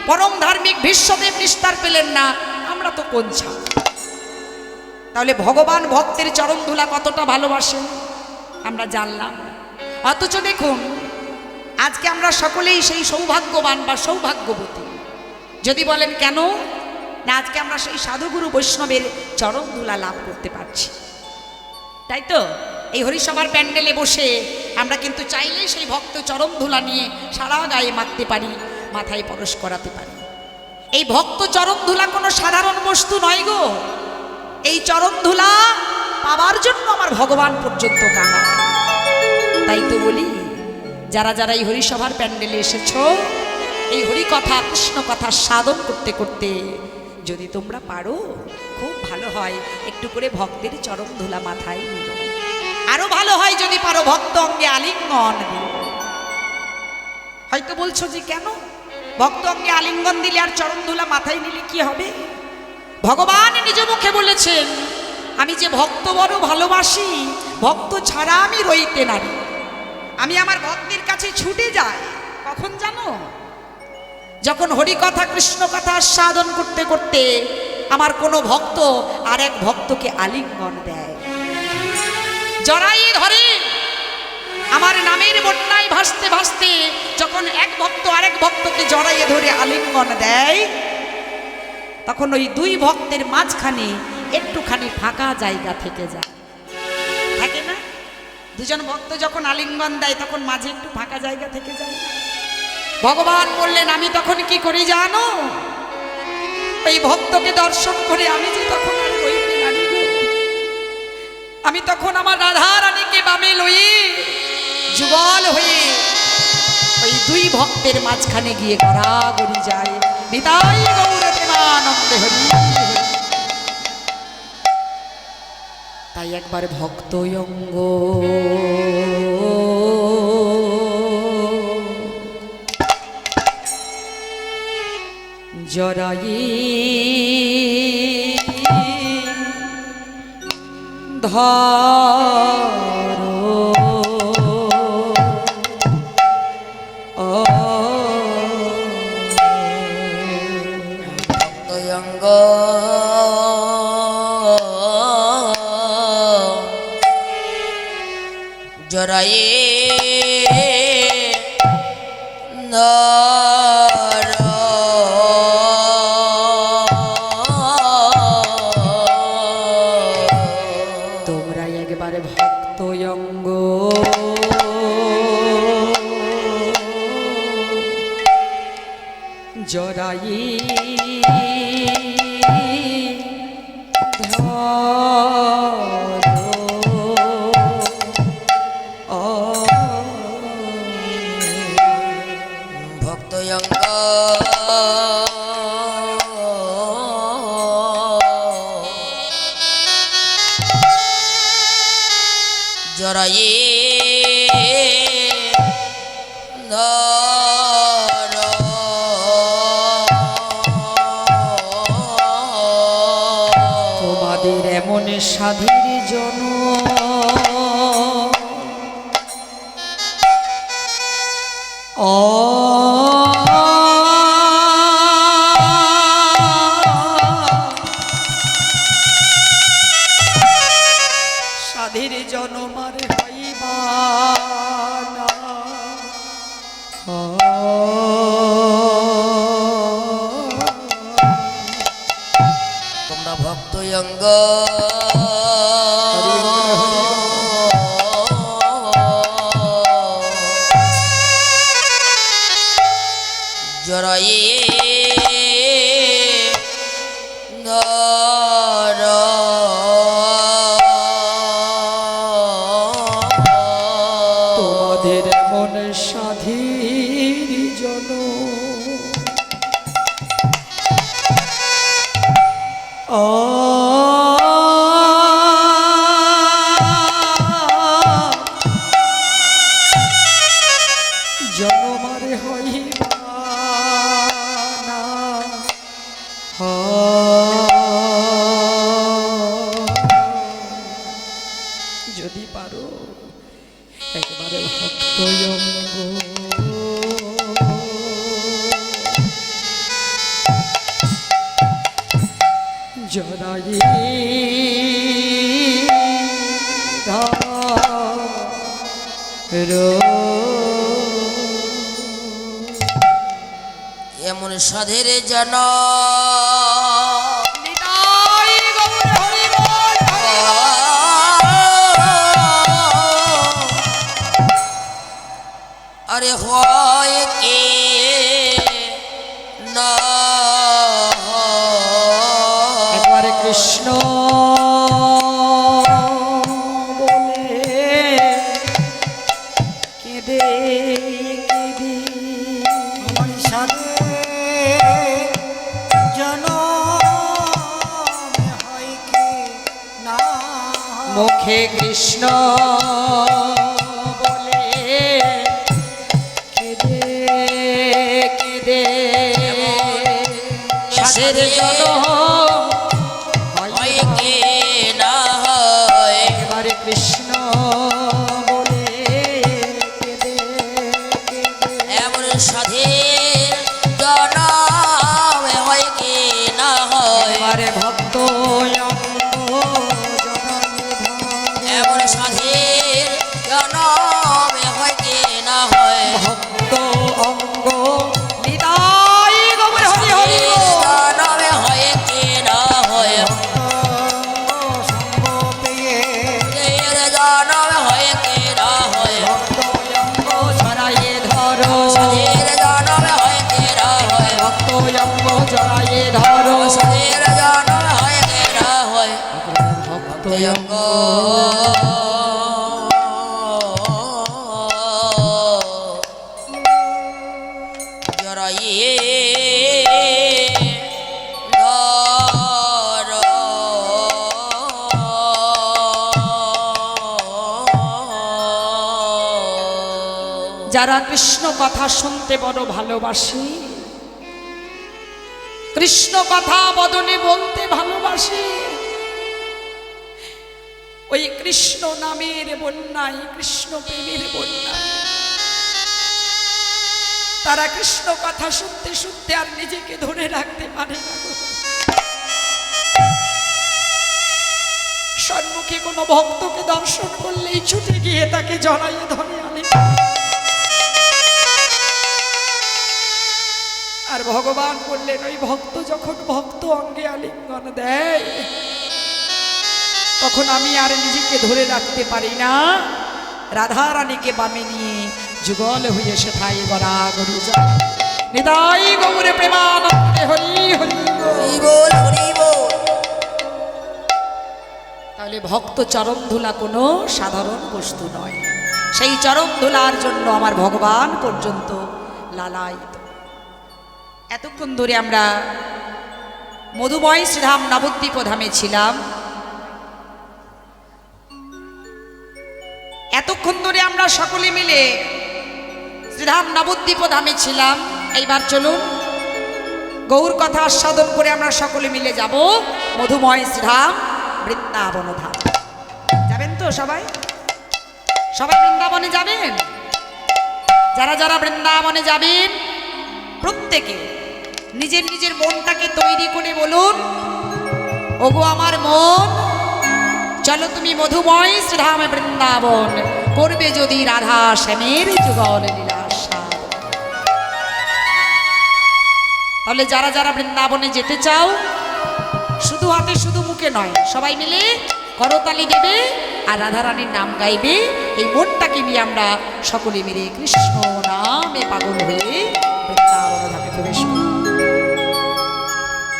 পরম ধার্মিক ভীষ্মদেব নিস্তার পেলেন না, আমরা তো কোন ছাড়। তাহলে ভগবান ভক্তের চরণ ধুলা কতটা ভালোবাসেন আমরা জানলাম। অথচ দেখুন আজকে আমরা সকলেই সেই সৌভাগ্যবান বা সৌভাগ্যবতী। যদি বলেন কেন না, আজকে আমরা সেই সাধুগুরু বৈষ্ণবের চরণ ধুলা লাভ করতে পারছি, তাই তো? এই হরিসভার প্যান্ডেলে বসে আমরা কিন্তু চাইলেই সেই ভক্ত চরণ ধুলা নিয়ে সারা গায়ে মাখতে পারি, মাথায় পরশ করাতে পারি। এই ভক্ত চরণ ধুলা কোনো সাধারণ বস্তু নয় গো। এই চরণ ধুলা পাবার জন্য আমার ভগবান পর্যন্ত কাঙাল। তাই তো বলি, যারা যারা এই হরিসভার প্যান্ডেলে এসেছো, এই হরি কথা কৃষ্ণ কথা সাধন করতে করতে যদি তোমরা পারো, খুব ভালো হয় একটু করে ভক্তের চরণ ধুলা মাথায় নিও। আরো ভালো হয় যদি পারো ভক্ত অঙ্গে আলিঙ্গন দিও। হয়তো বলছো যে কেন, ভক্ত অঙ্গে আলিঙ্গন দিলে আর চরণ ধুলা মাথায় নিলে কি হবে? ভগবান নিজ মুখে বলেছেন, আমি যে ভক্ত বড় ভালোবাসি, ভক্ত ছাড়া আমি রইতে নারি। আমি আমার ভক্তের কাছে ছুটে যাই কখন জানো? যখন হরি কথা কৃষ্ণ কথা সাধন করতে করতে আমার কোনো ভক্ত আর এক ভক্তকে আলিঙ্গন দেয়, জড়াইয়ে ধরে। আমার নামের বন্যায় ভাসতে ভাসতে যখন এক ভক্ত আরেক ভক্তকে জড়াইয়ে ধরে আলিঙ্গন দেয়, তখন ওই দুই ভক্তের মাঝখানে একটুখানি ফাঁকা জায়গা থেকে যায়, থাকে না? দুজন ভক্ত যখন আলিঙ্গন দেয় তখন মাঝে একটু ফাঁকা জায়গা থেকে যায়। ভগবান বললেন, আমি তখন কি করি জানো? ওই ভক্তকে দর্শন করে আমি যে তখন আর রইতে নারি গো, আমি তখন আমার রাধা রানীকে বামে লইয়ে যুগল হয়ে ওই দুই ভক্তের মাঝখানে গিয়ে গড়াগড়ি যায়। নিতাই গৌর প্রেমানন্দে হরি হরি। তাই একবার ভক্ত অঙ্গ জড়াই ধরো
ভক্তয়ঙ্গ জড়ায়ে ধরো
ভক্তয়ঙ্গ জরায়ী
ভক্তয়ঙ্গ জরায়ে ধর
তোমাদের এমন সাধীর জন সাধীর জনমার হইবা না।
তোমরা ভক্তয়ঙ্গ জরায়ে ধর
তোমাদের এমন সাধীর জন জনমারে হইবা না। যদি পারো একবারে ভক্তয়ঙ্গ জরায়ী
এমন সাধের জন আরে হয় কে না
একবারে কৃষ্ণ বলে কেঁদে কেঁদে
আমার সাথে জন হয় কি না
মুখে কৃষ্ণ বলে কেঁদে কেঁদে সাধের জন
হয় কে না হয়
এবারে কৃষ্ণ বলে কেঁদে কেঁদে
এমন সাধের জন হয় কে না হয়
এবারে ভক্ত
এমন সাধের জন হয় কে না হয়
ভক্ত অঙ্গ নিতাই গৌর হরি হরি
জন হয় কে না হয়
সঙ্গ পেয়ে
জন হয় কে না হয়
ভক্ত অঙ্গ ছড়াইয়ে ধরো
সাধের জন হয় কে না হয়
ভক্ত অঙ্গ ছড়াইয়ে ধরো
সাধের জন হয় কে না হয়
ভক্ত
ভক্তয়ঙ্গ জরায়ে ধর
যারা কৃষ্ণ কথা শুনতে বড় ভালোবাসে, কৃষ্ণ কথা বদনে বলতে ভালোবাসে, ওই কৃষ্ণ নামের বন্যায়, কৃষ্ণ প্রেমের বন্যায় তারা কৃষ্ণ কথা শুনতে শুনতে আর নিজেকে ধরে রাখতে পারে না। সম্মুখে কোনো ভক্তকে দর্শন করলেই ছুটে গিয়ে তাকে জড়াইয়ে ধরে আনে। আর ভগবান বললেন ওই ভক্ত যখন ভক্ত অঙ্গে আলিঙ্গন দেয় তখন আমি আর নিজেকে ধরে রাখতে পারি না, রাধারানীকে বামে নিয়ে যুগল হয়ে সেথায় গড়াগড়ি যায়। নিতাই গৌরে প্রেমানন্দে হরি হরি বল।
হরি বল, হরি বল।
তাহলে ভক্ত চরণ ধুলা কোনো সাধারণ বস্তু নয়, সেই চরণ ধুলার জন্য আমার ভগবান পর্যন্ত লালায়িত। এতক্ষণ ধরে আমরা মধুময় শ্রীধাম নবদ্বীপ ধামে ছিলাম, এতক্ষণ ধরে আমরা সকলে মিলে শ্রীধাম নবদ্বীপ ধামে ছিলাম। এইবার চলুন গৌর কথা আস্বাদন করে আমরা সকলে মিলে যাব মধুময় শ্রীধাম বৃন্দাবন ধাম। যাবেন তো সবাই? সবাই বৃন্দাবনে যাবেন? যারা যারা বৃন্দাবনে যাবেন প্রত্যেকে নিজের নিজের মনটাকে তৈরি করে বলুন, ওগো আমার মন, চলো তুমি মধুময় শ্রীধামে বৃন্দাবন, করবে যদি রাধা শ্যামের যুগল লীলার স্বাদ। তাহলে যারা যারা বৃন্দাবনে যেতে চাও, শুধু হাতে শুধু মুখে নয়, সবাই মিলে করতালি দেবে আর রাধারানীর নাম গাইবে। এই মনটাকে নিয়ে আমরা সকলে মিলে কৃষ্ণ নামে পাগল হয়ে বৃন্দাবন ধামে প্রবেশ করি।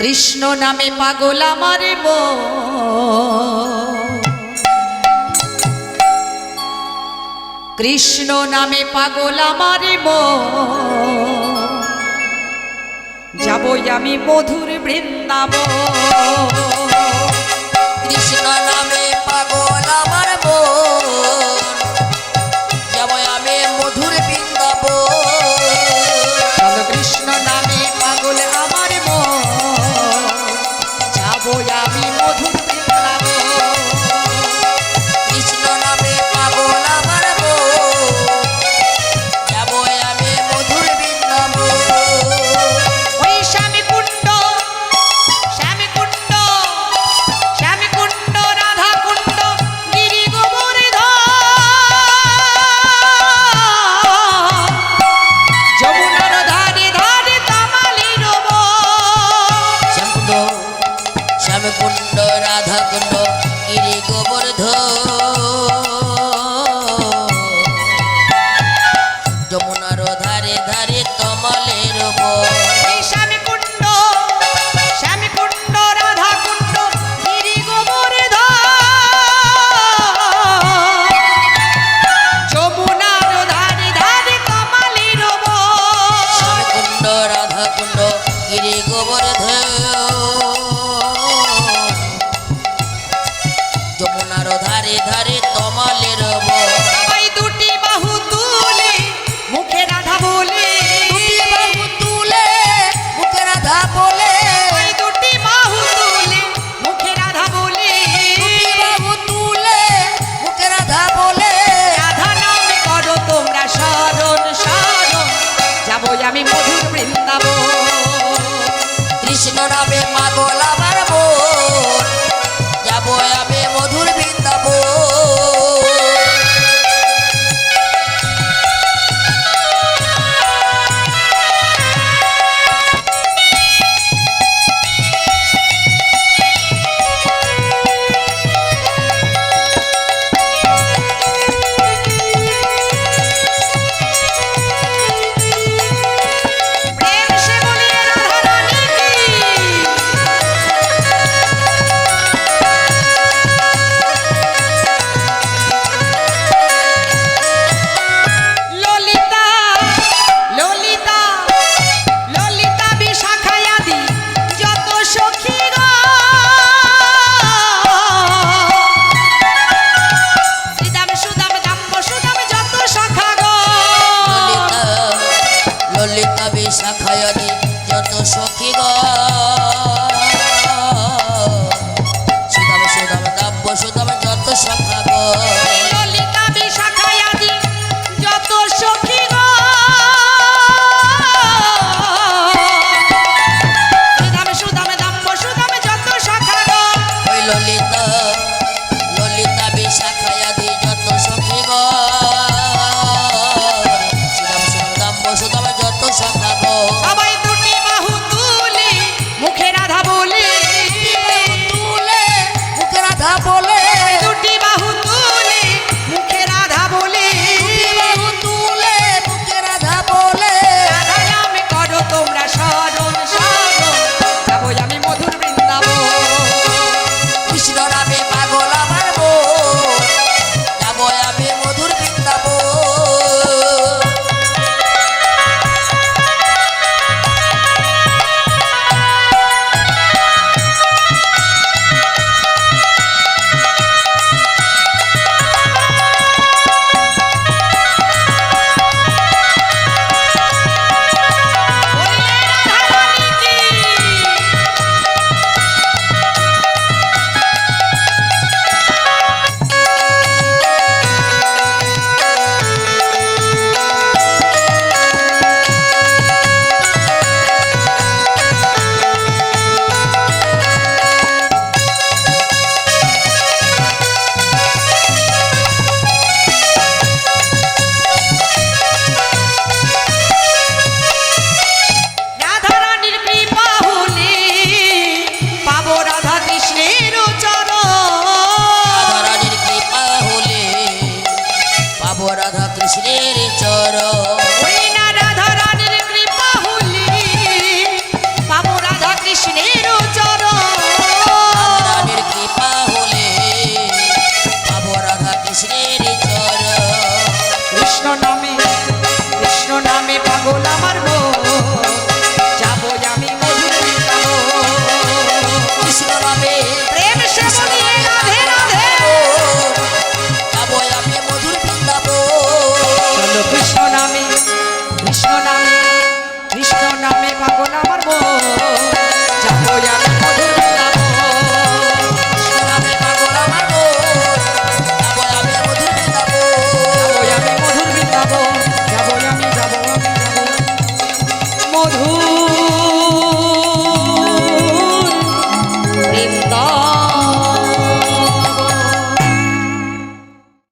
কৃষ্ণ নামে পাগল আমার মন, কৃষ্ণ নামে পাগল আমার মন, যাবই আমি মধুর বৃন্দাবন।
কৃষ্ণ নামে পাগল আমার মন, যাব আমি মধুর বৃন্দাবন।
চলো কৃষ্ণ নামে পাগল আমার মন, যাবই আমি মধুর বৃন্দাবন।
কৃষ্ণ নামে পাগল আমার মন, যাব আমি মধুর বৃন্দাবন।
ওই শ্যামী কুণ্ড, শ্যামী কুণ্ড, শ্যামী কুণ্ড, রাধা কুণ্ড, গিরি
পাবো রাধা কৃষ্ণের চরণ
ওই না রাধা রানীর কৃপা হলি পাবো রাধা কৃষ্ণের চরণ
রাধারানীর কৃপা হলে পাবো রাধা কৃষ্ণের চরণ
কৃষ্ণ নামে পাগল আমার মন যাবো আমি মধুর বৃন্দাবন।
কৃষ্ণ নামে
প্রেম সে বলিয়ে রাধে রাধে
যাবো আমি মধুর বৃন্দাবন
চলো কৃষ্ণ নামে পাগল আমার মন যাবো আমি মধুর বৃন্দাবন।
কৃষ্ণ নামে পাগল আমার মন যাবো আমি মধুর বৃন্দাবন
যাবো আমি মধুর বৃন্দাবন যাবো আমি মধুর